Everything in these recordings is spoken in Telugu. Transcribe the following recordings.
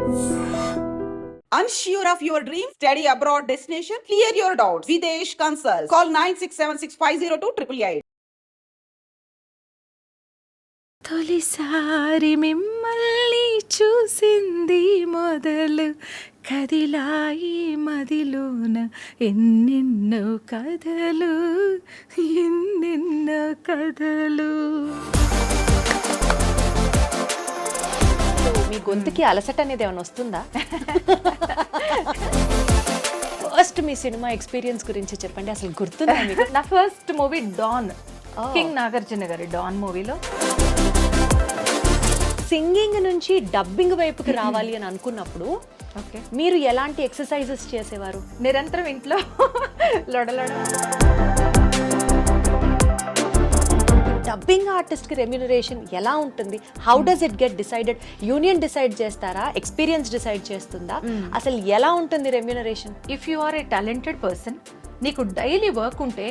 Unsure of your dream? Study abroad destination? Clear your doubts. Videsh Consult. Call 9676502888. తొలిసారి మిమ్మల్ని చూసింది మొదలు కదిలాయి మదిలోన ఎన్నెన్నో కథలు ఎన్నెన్నో కథలు. మీ గొంతుకి అలసట అనేది ఏమైనా వస్తుందా? ఫస్ట్ మీ సినిమా ఎక్స్పీరియన్స్ గురించి చెప్పండి, అసలు గుర్తుందా మీకు? నా first movie Don, king Nagarjuna గారి డాన్ మూవీలో. సింగింగ్ నుంచి డబ్బింగ్ వైపుకి రావాలి అని అనుకున్నప్పుడు ఓకే, మీరు ఎలాంటి ఎక్సర్సైజెస్ చేసేవారు? నిరంతరం ఇంట్లో లొడలొడ. డబ్బింగ్ ఆర్టిస్ట్ కి రెమ్యునరేషన్ ఎలా ఉంటుంది? How does it get decided? Union decide చేస్తారా? ఎక్స్పీరియన్స్ డిసైడ్ చేస్తుందా? అసలు ఎలా ఉంటుంది remuneration? If you are a talented person, నీకు డైలీ వర్క్ ఉంటే.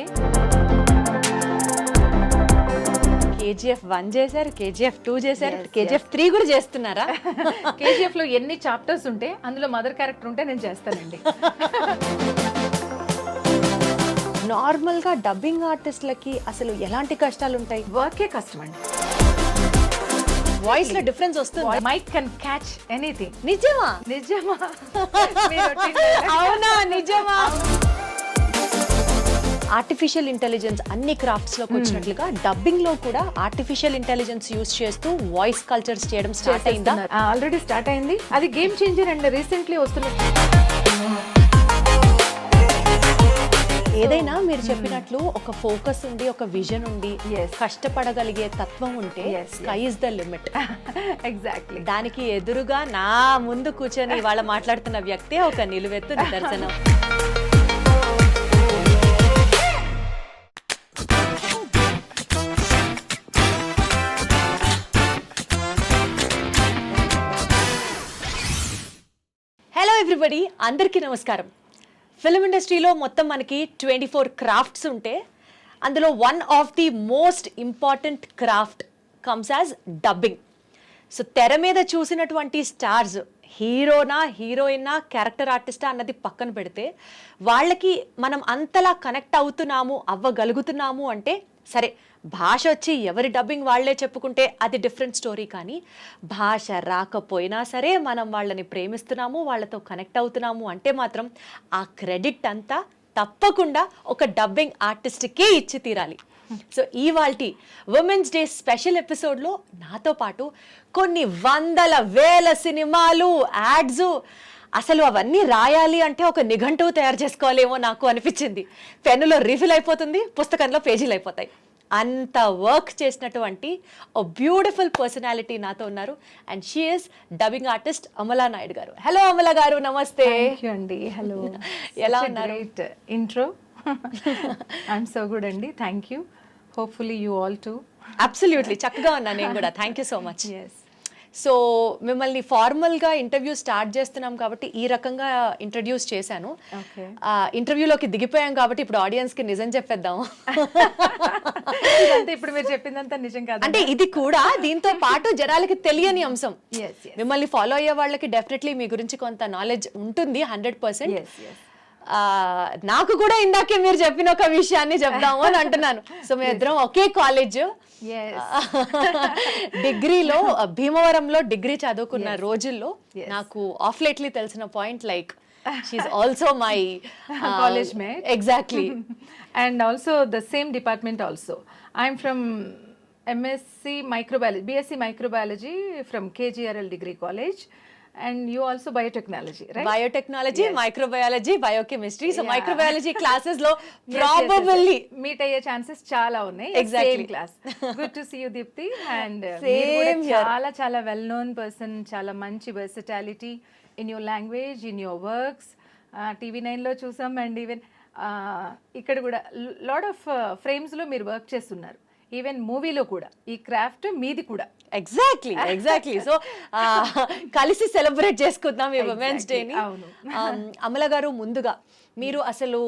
KGF 1 చేశారు, KGF 2 చేశారు, KGF 3 కూడా చేస్తున్నారా? KGF లో ఎన్ని చాప్టర్స్ ఉంటే అందులో మదర్ క్యారెక్టర్ ఉంటే నేను చేస్తానండి. నార్మల్ గా డబ్బింగ్ ఆర్టిస్ట్లకి అసలు ఎలాంటి కష్టాలు ఉంటాయి? వర్కే కష్టం అండి. వాయిస్ లో డిఫరెన్స్ వస్తుంది. Mic can catch anything. నిజమా? నిజమా? అవునా? నిజమా? ఆర్టిఫిషియల్ ఇంటెలిజెన్స్ అన్ని క్రాఫ్ట్స్ లోకి వచ్చినట్లుగా డబ్బింగ్ లో కూడా ఆర్టిఫిషియల్ ఇంటెలిజెన్స్ యూస్ చేస్తూ వాయిస్ కల్చర్స్ చేయడం స్టార్ట్ అయిందా? ఆల్రెడీ స్టార్ట్ అయింది. అది గేమ్ చేంజర్ అండి. రీసెంట్లీ వస్తున్న ఏదైనా మీరు చెప్పినట్లు ఒక ఫోకస్ ఉండి, ఒక విజన్ ఉండి, కష్టపడగలిగే తత్వం ఉంటే sky is the limit. Exactly. దానికి ఎదురుగా నా ముందు కూర్చొని ఇవాళ మాట్లాడుతున్న వ్యక్తి ఒక నిలువెత్తు నిదర్శనం. హలో ఎవ్రీబడి, అందరికీ నమస్కారం. ఫిల్మ్ ఇండస్ట్రీలో మొత్తం మనకి 24 క్రాఫ్ట్స్ ఉంటే అందులో one of the most important craft comes as dubbing. So తెర మీద చూసినటువంటి స్టార్స్ హీరోనా, హీరోయినా, క్యారెక్టర్ ఆర్టిస్టా అన్నది పక్కన పెడితే వాళ్ళకి మనం అంతలా కనెక్ట్ అవ్వగలుగుతున్నాము అంటే సరే, భాష వచ్చి ఎవరి డబ్బింగ్ వాళ్లే చెప్పుకుంటే అది డిఫరెంట్ స్టోరీ. కానీ భాష రాకపోయినా సరే మనం వాళ్ళని ప్రేమిస్తున్నాము, వాళ్ళతో కనెక్ట్ అవుతున్నాము అంటే మాత్రం ఆ క్రెడిట్ అంతా తప్పకుండా ఒక డబ్బింగ్ ఆర్టిస్ట్కే ఇచ్చి తీరాలి. సో ఇవాల్టి ఉమెన్స్ డే స్పెషల్ ఎపిసోడ్లో నాతో పాటు కొన్ని వందల వేల సినిమాలు, యాడ్స్, అసలు అవన్నీ రాయాలి అంటే ఒక నిఘంటువు తయారు చేసుకోవాలేమో నాకు అనిపించింది. పెన్నులో రిఫిల్ అయిపోతుంది, పుస్తకంలో పేజీలు అయిపోతాయి. అంత వర్క్ చేసినటువంటి ఓ బ్యూటిఫుల్ పర్సనాలిటీ నాతో ఉన్నారు. And she is dubbing artist Amala Naidu గారు. హలో అమలా గారు, నమస్తే అండి. హలో, ఎలా ఉన్నారు? ఇంట్రో. ఐఎమ్ సో గుడ్ అండి, thank you. Hopefully you all to. Absolutely, చక్కగా ఉన్నాను నేను కూడా. Thank you so much. So మిమ్మల్ని ఫార్మల్గా ఇంటర్వ్యూ స్టార్ట్ చేస్తున్నాం కాబట్టి ఈ రకంగా ఇంట్రడ్యూస్ చేశాను. ఇంటర్వ్యూలోకి దిగిపోయాం కాబట్టి ఇప్పుడు ఆడియన్స్కి నిజం చెప్పేద్దాం. ఇప్పుడు మీరు చెప్పిందంతా నిజం కాదు అంటే ఇది కూడా దీంతో పాటు జనాలకి తెలియని అంశం. మిమ్మల్ని ఫాలో అయ్యే వాళ్ళకి డెఫినెట్లీ మీ గురించి కొంత నాలెడ్జ్ ఉంటుంది 100%. నాకు కూడా ఇందాకే మీరు చెప్పిన ఒక విషయాన్ని చెప్దాము అని అంటున్నాను. సో మేమిద్దరం ఒకే కాలేజ్, డిగ్రీలో భీమవరంలో డిగ్రీ చదువుకున్న రోజుల్లో నాకు ఆఫ్ లేట్లీ తెలిసిన point, like she's also my college mate. Exactly. And also the same department also. I'm from MSc microbiology, BSc microbiology from KGRL degree college. And you also biotechnology, right? Biotechnology, yes. Microbiology, biochemistry. So microbiology classes lo probably meet అయ్యే chances చాలా ఉన్నాయి. Exactly. Same class. Good to see you, Deepthi. And same చాలా చాలా well known person, చాలా మంచి versatility in your language, in your works. TV9 లో చూసాం. అండ్ ఈవెన్ ఇక్కడ కూడా లాట్ ఆఫ్ ఫ్రేమ్స్ లో మీరు వర్క్ చేస్తున్నారు. ఈవెన్ మూవీలో కూడా ఈ క్రాఫ్ట్ మీది కూడా. ఎగ్జాక్ట్లీ. సో కలిసి సెలబ్రేట్ చేసుకుందాం ఈ ఉమెన్స్ డేని. అమల గారు, ముందుగా మీరు అసలు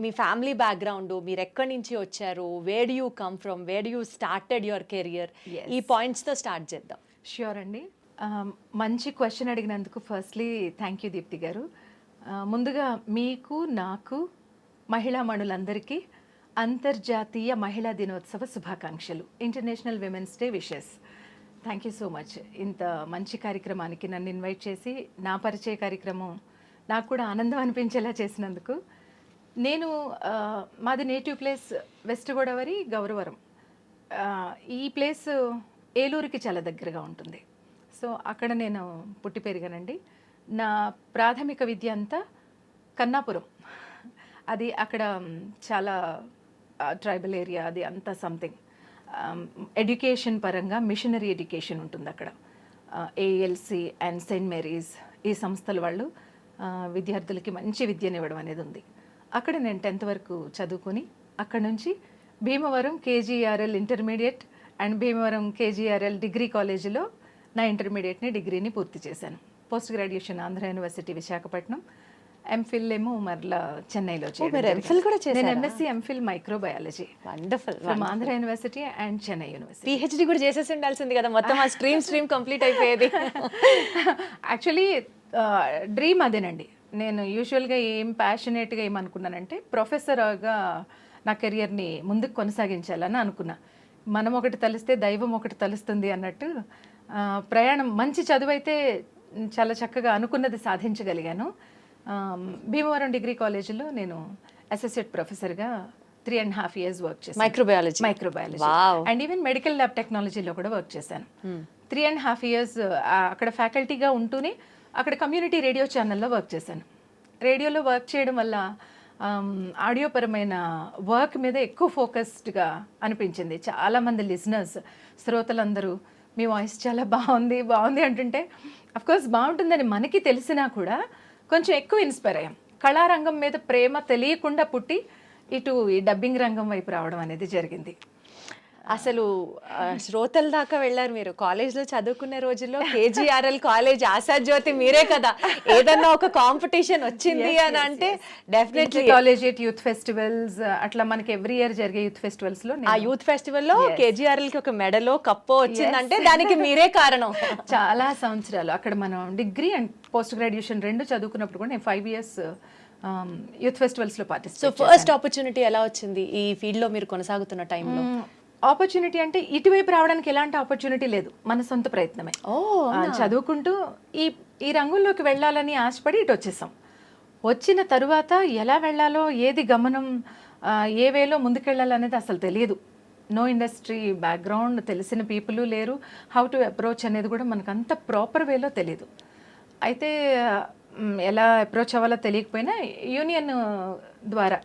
మీ ఫ్యామిలీ బ్యాక్గ్రౌండ్, మీరు ఎక్కడి నుంచి వచ్చారు, where you come from, where you started your career, ఈ పాయింట్స్తో స్టార్ట్ చేద్దాం. ష్యూర్ అండి. మంచి క్వశ్చన్ అడిగినందుకు ఫస్ట్లీ థ్యాంక్ యూ దీప్తి గారు. ముందుగా మీకు, నాకు, మహిళా మణులందరికీ అంతర్జాతీయ మహిళా దినోత్సవ శుభాకాంక్షలు. International women's day wishes. Thank you so much. ఇంత మంచి కార్యక్రమానికి నన్ను ఇన్వైట్ చేసి నా పరిచయ కార్యక్రమం నాకు కూడా ఆనందం అనిపించేలా చేసినందుకు. నేను మాది native place west Godavari, Gauravaram. ఈ ప్లేస్ ఏలూరుకి చాలా దగ్గరగా ఉంటుంది. సో అక్కడ నేను పుట్టి పెరిగానండి. నా ప్రాథమిక విద్య అంతా కన్నాపురం. అది అక్కడ చాలా ట్రైబల్ ఏరియా, అది అంతా సంథింగ్. ఎడ్యుకేషన్ పరంగా మిషనరీ ఎడ్యుకేషన్ ఉంటుంది అక్కడ. ఏఎల్సి అండ్ సెయింట్ మేరీస్ ఈ సంస్థల వాళ్ళు విద్యార్థులకి మంచి విద్యనివ్వడం అనేది ఉంది. అక్కడ నేను 10th వరకు చదువుకొని అక్కడ నుంచి Bhimavaram KGRL intermediate and Bhimavaram KGRL degree కాలేజీలో నా ఇంటర్మీడియట్ని డిగ్రీని పూర్తి చేశాను. Post graduation Andhra university Visakhapatnam, MPhil ఏమో మరలా చెన్నైలో నేను MSc MPhil microbiology from Andhra university and Chennai university. PhD కూడా చేసేసి ఉండాల్సింది కదా, మొత్తం ఆ స్ట్రీమ్ కంప్లీట్ అయిపోయేది. యాక్చువల్లీ డ్రీమ్ అదేనండి. నేను యూజువల్గా ఏం ప్యాషనేట్గా ఏమనుకున్నానంటే ప్రొఫెసర్గా నా కెరియర్ని ముందుకు కొనసాగించాలని అనుకున్నా. మనం ఒకటి తలిస్తే దైవం ఒకటి తలుస్తుంది అన్నట్టు ప్రయాణం. మంచి చదువు అయితే చాలా చక్కగా అనుకున్నది సాధించగలిగాను. భీమవరం డిగ్రీ కాలేజీలో నేను అసోసియేట్ ప్రొఫెసర్గా 3.5 years వర్క్ చేశాను. Microbiology and even medical lab టెక్నాలజీలో కూడా వర్క్ చేశాను. 3.5 years అక్కడ ఫ్యాకల్టీగా ఉంటూనే అక్కడ కమ్యూనిటీ రేడియో ఛానల్లో వర్క్ చేశాను. రేడియోలో వర్క్ చేయడం వల్ల ఆడియో పరమైన వర్క్ మీద ఎక్కువ ఫోకస్డ్గా అనిపించింది. చాలామంది లిజనర్స్, శ్రోతలందరూ మీ వాయిస్ చాలా బాగుంది అంటుంటే అఫ్కోర్స్ బాగుంటుందని మనకి తెలిసినా కూడా కొంచెం ఎక్కువ ఇన్స్పైర్ అయ్యాం. కళారంగం మీద ప్రేమ తెలియకుండా పుట్టి ఇటు ఈ డబ్బింగ్ రంగం వైపు రావడం అనేది జరిగింది. అసలు శ్రోతల దాకా వెళ్ళారు మీరు. కాలేజ్లో చదువుకునే రోజుల్లో కేజీఆర్ఎల్ కాలేజ్ ఆశాజ్యోతి మీరే కదా. ఏదన్నా ఒక కాంపిటీషన్ వచ్చింది అని అంటే డెఫినెట్లీ కాలేజియేట్ యూత్ ఫెస్టివల్స్ అట్లా మనకి ఎవ్రీ ఇయర్ జరిగే యూత్ ఫెస్టివల్స్ లో ఆ యూత్ ఫెస్టివల్లో కేజీఆర్ఎల్ కి ఒక మెడలో కప్పో వచ్చిందంటే దానికి మీరే కారణం. చాలా సంవత్సరాలు అక్కడ మనం డిగ్రీ అండ్ పోస్ట్ గ్రాడ్యుయేషన్ రెండు చదువుకున్నప్పుడు కూడా నేను 5 years యూత్ ఫెస్టివల్స్లో పార్టిసిపేట్. సో ఫస్ట్ ఆపర్చునిటీ ఎలా వచ్చింది ఈ ఫీల్డ్లో మీరు కొనసాగుతున్న టైంలో? ఆపర్చునిటీ అంటే ఇటువైపు రావడానికి ఎలాంటి ఆపర్చునిటీ లేదు, మన సొంత ప్రయత్నమే. చదువుకుంటూ ఈ రంగుల్లోకి వెళ్ళాలని ఆశపడి ఇటు వచ్చేసాం. వచ్చిన తరువాత ఎలా వెళ్ళాలో, ఏది గమనం, ఏ వేలో ముందుకెళ్ళాలనేది అసలు తెలియదు. నో ఇండస్ట్రీ బ్యాక్గ్రౌండ్, తెలిసిన పీపుల్ లేరు. హౌ టు అప్రోచ్ అనేది కూడా మనకు అంత ప్రాపర్ వేలో తెలియదు. అయితే ఎలా అప్రోచ్ అవ్వాలో తెలియకపోయినా యూనియన్ ద్వారా,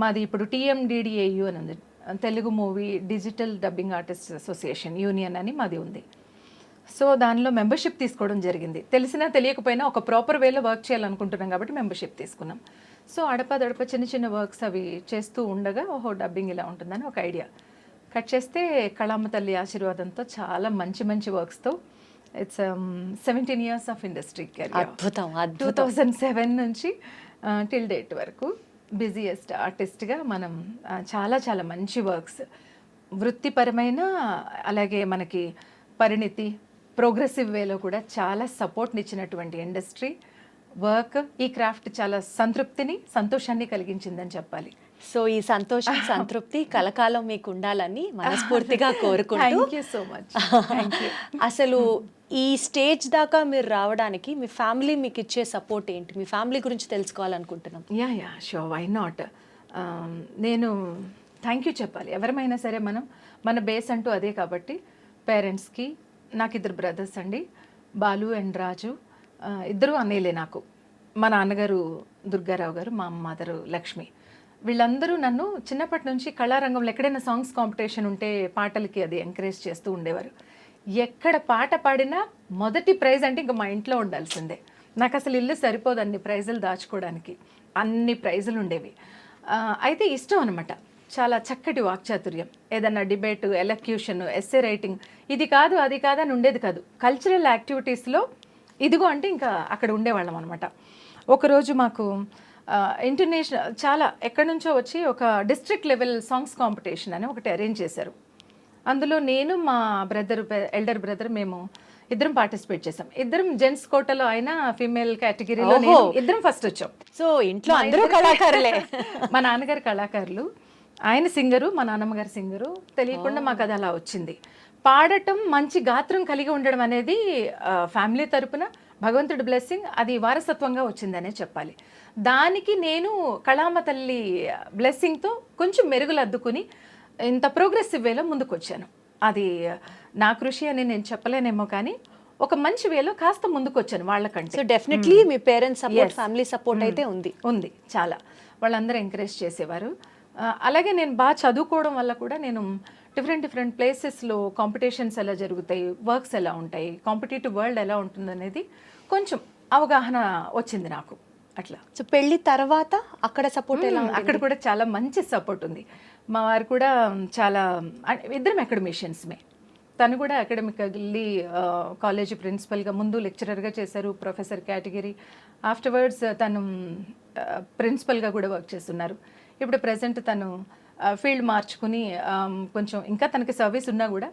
మాది ఇప్పుడు TMDDAU అని ఉంది, Telugu movie digital dubbing artist association union అని మాది ఉంది. సో దానిలో మెంబర్షిప్ తీసుకోవడం జరిగింది. తెలిసినా తెలియకపోయినా ఒక ప్రాపర్ వేలో వర్క్ చేయాలనుకుంటున్నాం కాబట్టి మెంబర్షిప్ తీసుకున్నాం. సో అడపదడప చిన్న వర్క్స్ అవి చేస్తూ ఉండగా ఓహో డబ్బింగ్ ఇలా ఉంటుందని ఒక ఐడియా. కట్ చేస్తే కళామ్మ తల్లి ఆశీర్వాదంతో చాలా మంచి వర్క్స్తో it's 17 years of industry career. 2007 నుంచి టిల్ డేట్ వరకు బిజియెస్ట్ ఆర్టిస్ట్గా మనం చాలా మంచి వర్క్స్, వృత్తిపరమైన అలాగే మనకి పరిణితి ప్రోగ్రెసివ్ వేలో కూడా చాలా సపోర్ట్ని ఇచ్చినటువంటి ఇండస్ట్రీ వర్క్. ఈ క్రాఫ్ట్ చాలా సంతోషాన్ని కలిగించిందని చెప్పాలి. సో ఈ సంతోషం సంతృప్తి కలకాలం మీకు ఉండాలని మనస్ఫూర్తిగా కోరుకుంటూ థ్యాంక్ యూ సో మచ్. అసలు ఈ స్టేజ్ దాకా మీరు రావడానికి మీ ఫ్యామిలీ మీకు ఇచ్చే సపోర్ట్ ఏంటి? మీ ఫ్యామిలీ గురించి తెలుసుకోవాలనుకుంటున్నాం. Yeah sure, why not. నేను థ్యాంక్ యూ చెప్పాలి. ఎవరమైనా సరే మన బేస్ అంటూ అదే కాబట్టి పేరెంట్స్కి. నాకు 2 brothers అండి, బాలు అండ్ రాజు. 2 అన్నయ్యలే నాకు. మా నాన్నగారు దుర్గారావు గారు, మా మదరు లక్ష్మి. వీళ్ళందరూ నన్ను చిన్నప్పటి నుంచి కళారంగంలో ఎక్కడైనా సాంగ్స్ కాంపిటీషన్ ఉంటే పాటలకి అది ఎంకరేజ్ చేస్తూ ఉండేవారు. ఎక్కడ పాట పాడినా మొదటి ప్రైజ్ అంటే ఇంకా మా ఇంట్లో ఉండాల్సిందే. నాకు అసలు ఇల్లు సరిపోదు అన్ని ప్రైజులు దాచుకోవడానికి, అన్ని ప్రైజులు ఉండేవి. అయితే ఇష్టం అనమాట, చాలా చక్కటి వాక్చాతుర్యం. ఏదన్నా డిబేట్, ఎలక్యూషన్, ఎస్సే రైటింగ్, ఇది కాదు అది కాదు అని ఉండేది కాదు. కల్చరల్ యాక్టివిటీస్లో ఇదిగో అంటే ఇంకా అక్కడ ఉండేవాళ్ళం అనమాట. ఒకరోజు మాకు ఇంటర్నేషనల్ చాలా ఎక్కడి నుంచో వచ్చి ఒక డిస్ట్రిక్ట్ లెవెల్ సాంగ్స్ కాంపిటీషన్ అని ఒకటి అరేంజ్ చేశారు. అందులో నేను, మా ఎల్డర్ బ్రదర్ మేము ఇద్దరం పార్టిసిపేట్ చేసాం. ఇద్దరం జెంట్స్ కోటలో అయినా ఫీమేల్ కేటగిరీలో నేను ఇద్దరం ఫస్ట్ వచ్చాం. సో ఇంట్లో అందరూ కళాకారులే. మా నాన్నగారు కళాకారులు, ఆయన సింగరు, మా నాన్నమ్మ గారు సింగరు. తెలియకుండా మాకు అది అలా వచ్చింది. పాడటం, మంచి గాత్రం కలిగి ఉండడం అనేది ఫ్యామిలీ తరపున భగవంతుడి బ్లెస్సింగ్, అది వారసత్వంగా వచ్చిందనే చెప్పాలి. దానికి నేను కళామ తల్లి బ్లెస్సింగ్తో కొంచెం మెరుగులు అద్దుకుని ఇంత ప్రోగ్రెసివ్ వేలో ముందుకు వచ్చాను. అది నా కృషి అని నేను చెప్పలేనేమో, కానీ ఒక మంచి వేలో కాస్త ముందుకు వచ్చాను వాళ్ళకంటే. సో డెఫినెట్లీ మీ పేరెంట్స్ సపోర్ట్, ఫ్యామిలీ సపోర్ట్ అయితే ఉంది చాలా. వాళ్ళందరూ ఎంకరేజ్ చేసేవారు. అలాగే నేను బాగా చదువుకోవడం వల్ల కూడా నేను డిఫరెంట్ ప్లేసెస్లో కాంపిటీషన్స్ ఎలా జరుగుతాయి, వర్క్స్ ఎలా ఉంటాయి, కాంపిటేటివ్ వరల్డ్ ఎలా ఉంటుంది అనేది కొంచెం అవగాహన వచ్చింది నాకు. అట్లా. సో పెళ్లి తర్వాత అక్కడ సపోర్ట్ ఎలా? అక్కడ కూడా చాలా మంచి సపోర్ట్ ఉంది. మా వారు కూడా చాలా, ఇద్దరం అకాడమిషియన్స్మే. తను కూడా అకాడమికల్లీ కాలేజీ ప్రిన్సిపల్గా, ముందు లెక్చరర్గా చేశారు, ప్రొఫెసర్ కేటగిరీ. ఆఫ్టర్వర్డ్స్ తను ప్రిన్సిపల్గా కూడా వర్క్ చేస్తున్నారు. ఇప్పుడు ప్రజెంట్ తను ఫీల్డ్ మార్చుకుని కొంచెం ఇంకా తనకి సర్వీస్ ఉన్నా కూడా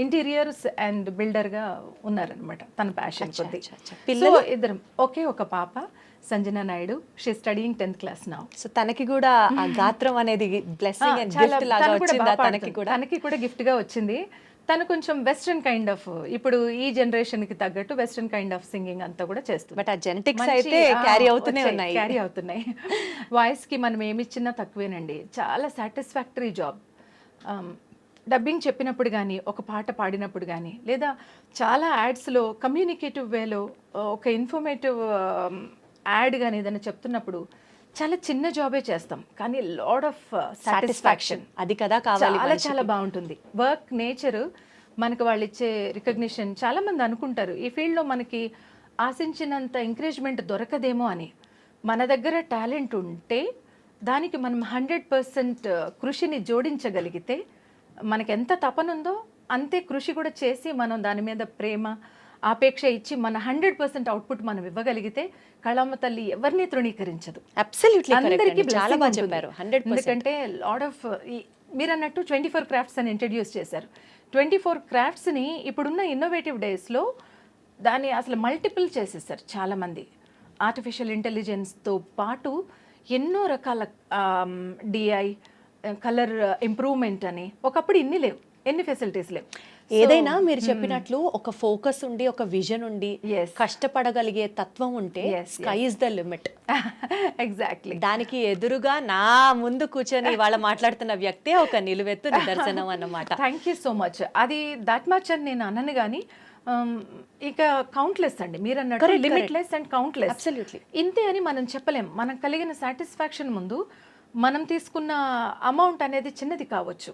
ఇంటీరియర్స్ అండ్ బిల్డర్గా ఉన్నారనమాట తన ప్యాషన్ కొద్ది. సో ఇద్దరం, ఒకే ఒక పాప Sanjana Naidu, she studying 10th class now. So తనకి కూడా ఆ గాత్రం అనేది బ్లెస్సింగ్ అండ్ గిఫ్ట్ లాగా వచ్చిందా? తనకి కూడా గిఫ్ట్ గా వచ్చింది. తను కొంచెం వెస్ట్రన్ కైండ్ ఆఫ్, ఇప్పుడు ఈ జనరేషన్ కి తగ్గట్టు వెస్ట్రన్ కైండ్ ఆఫ్ సింగింగ్ అంతా కూడా చేస్తుంది. బట్ ఆ జెనెటిక్స్ అయితే క్యారీ అవుతున్నాయి. వాయిస్ కి మనం ఏమి ఇచ్చినా తక్కువేనండి. చాలా సాటిస్ఫాక్టరీ జాబ్. డబ్బింగ్ చెప్పినప్పుడు కానీ, ఒక పాట పాడినప్పుడు కానీ, లేదా చాలా యాడ్స్లో కమ్యూనికేటివ్ వేలో ఒక ఇన్ఫర్మేటివ్ యాడ్ కానీ ఏదైనా చెప్తున్నప్పుడు చాలా చిన్న జాబే చేస్తాం, కానీ లాడ్ ఆఫ్ సాటిస్ఫాక్షన్ అది కదా కావాలి. చాలా చాలా బాగుంటుంది. వర్క్ నేచర్, మనకు వాళ్ళు ఇచ్చే రికగ్నిషన్. చాలామంది అనుకుంటారు ఈ ఫీల్డ్లో మనకి ఆశించినంత ఎంకరేజ్మెంట్ దొరకదేమో అని. మన దగ్గర టాలెంట్ ఉంటే దానికి మనం 100% కృషిని జోడించగలిగితే, మనకి ఎంత తపనుందో అంతే కృషి కూడా చేసి మనం దాని మీద ప్రేమ, ఆపేక్ష ఇచ్చి మన 100% అవుట్పుట్ మనం ఇవ్వగలిగితే కళామ తల్లి ఎవరిని తృణీకరించదు. అందరికీ చాలా బాగా చెప్పారు. ఎందుకంటే లాడ్ ఆఫ్, మీరు అన్నట్టు 24 క్రాఫ్ట్స్ అని ఇంట్రడ్యూస్ చేశారు. 24 క్రాఫ్ట్స్ని ఇప్పుడున్న ఇన్నోవేటివ్ డేస్లో దాన్ని అసలు మల్టిపుల్ చేసేసారు చాలామంది. ఆర్టిఫిషియల్ ఇంటెలిజెన్స్తో పాటు ఎన్నో రకాల డిఐ, కలర్ ఇంప్రూవ్మెంట్ అని. ఒకప్పుడు ఇన్ని లేవు, ఎన్ని ఫెసిలిటీస్ లేవు. ఏదైనా మీరు చెప్పినట్లు ఒక ఫోకస్ ఉండి, ఒక విజన్ ఉండి, కష్టపడగలిగే తత్వం ఉంటే sky is the limit. Exactly. దానికి ఎదురుగా నా ముందు కూర్చొని వాళ్ళ మాట్లాడుతున్న వ్యక్తే ఒక నిలువెత్తు నిదర్శనం అన్నమాట. Thank you so much. అది దాట్ మచ్ అని నేను అనను, కానీ ఇక కౌంట్లెస్ అండి. మీరు అన్నట్టు లిమిట్లెస్ అండ్ కౌంట్లెస్. అబ్సల్యూట్లీ. ఇంతే అని మనం చెప్పలేం. మనకు కలిగిన సాటిస్ఫాక్షన్ ముందు మనం తీసుకున్న అమౌంట్ అనేది చిన్నది కావచ్చు,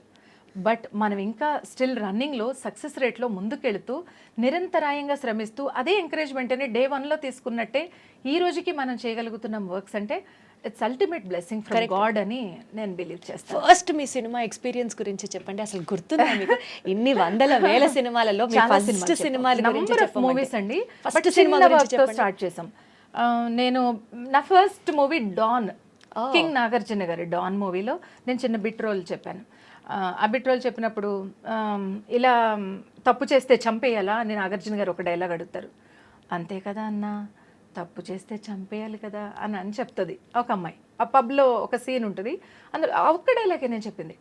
బట్ మనం ఇంకా స్టిల్ రన్నింగ్లో, సక్సెస్ రేట్లో ముందుకెళ్తూ నిరంతరాయంగా శ్రమిస్తూ అదే ఎంకరేజ్మెంట్ అని డే 1లో తీసుకున్నట్టే ఈ రోజుకి మనం చేయగలుగుతున్నాం వర్క్స్ అంటే it's ultimate blessing from God అని నేను బిలీవ్ చేస్తాను. ఫస్ట్ మీ సినిమా ఎక్స్పీరియన్స్ గురించి చెప్పండి. అసలు గుర్తుందా మీకు? ఇన్ని వందల వేల సినిమాలలో ఫస్ట్ సినిమా మూవీస్ అండి. ఫస్ట్ సినిమా స్టార్ట్ చేసాం. నేను నా first movie Don, king Nagarjuna గారి డాన్ మూవీలో నేను చిన్న బిట్ రోల్ చెప్పాను. ఆ బిట్ రోల్ చెప్పినప్పుడు ఇలా తప్పు చేస్తే చంపేయాలా అని నాగార్జున గారు ఒక డైలాగ్ అడుగుతారు. అంతే కదా అన్న, తప్పు చేస్తే చంపేయాలి కదా అని చెప్తుంది ఒక అమ్మాయి. ఆ పబ్లో ఒక సీన్ ఉంటుంది, అందులో ఒక్క డైలాగే నేను చెప్పింది.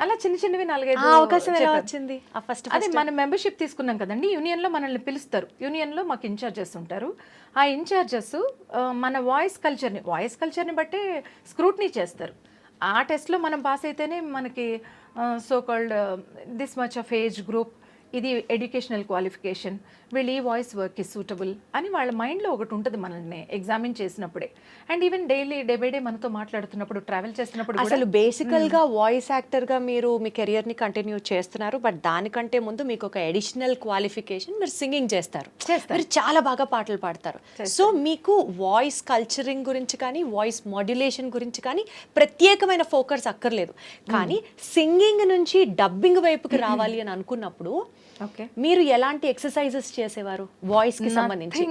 అలా చిన్న చిన్నవి 4-5 అవకాశం వచ్చింది. అదే మనం మెంబర్షిప్ తీసుకున్నాం కదండి, యూనియన్లో మనల్ని పిలుస్తారు. యూనియన్లో మాకు ఇన్ఛార్జెస్ ఉంటారు. ఆ ఇన్ఛార్జెస్ మన వాయిస్ కల్చర్ని బట్టే స్క్రూట్నీ చేస్తారు. ఆ టెస్ట్లో మనం పాస్ అయితేనే మనకి so called this much of age group, ఇది ఎడ్యుకేషనల్ క్వాలిఫికేషన్, వీళ్ళు ఈ వాయిస్ వర్క్ ఇస్ సూటబుల్ అని వాళ్ళ మైండ్లో ఒకటి ఉంటుంది మనల్ని ఎగ్జామిన్ చేసినప్పుడే. And even daily day by day మనతో మాట్లాడుతున్నప్పుడు, ట్రావెల్ చేస్తున్నప్పుడు. అసలు బేసికల్గా వాయిస్ యాక్టర్గా మీరు మీ కెరియర్ని కంటిన్యూ చేస్తున్నారు, బట్ దానికంటే ముందు మీకు ఒక అడిషనల్ క్వాలిఫికేషన్, మీరు సింగింగ్ చేస్తారు. మీరు చాలా బాగా పాటలు పాడతారు. సో మీకు వాయిస్ కల్చరింగ్ గురించి కానీ, వాయిస్ మాడ్యులేషన్ గురించి కానీ ప్రత్యేకమైన ఫోకస్ అక్కర్లేదు. కానీ సింగింగ్ నుంచి డబ్బింగ్ వైపుకి రావాలి అని అనుకున్నప్పుడు మీరు ఎలాంటి ఎక్సర్సైజెస్ చేసేవారు వాయిస్ కి సంబంధించి?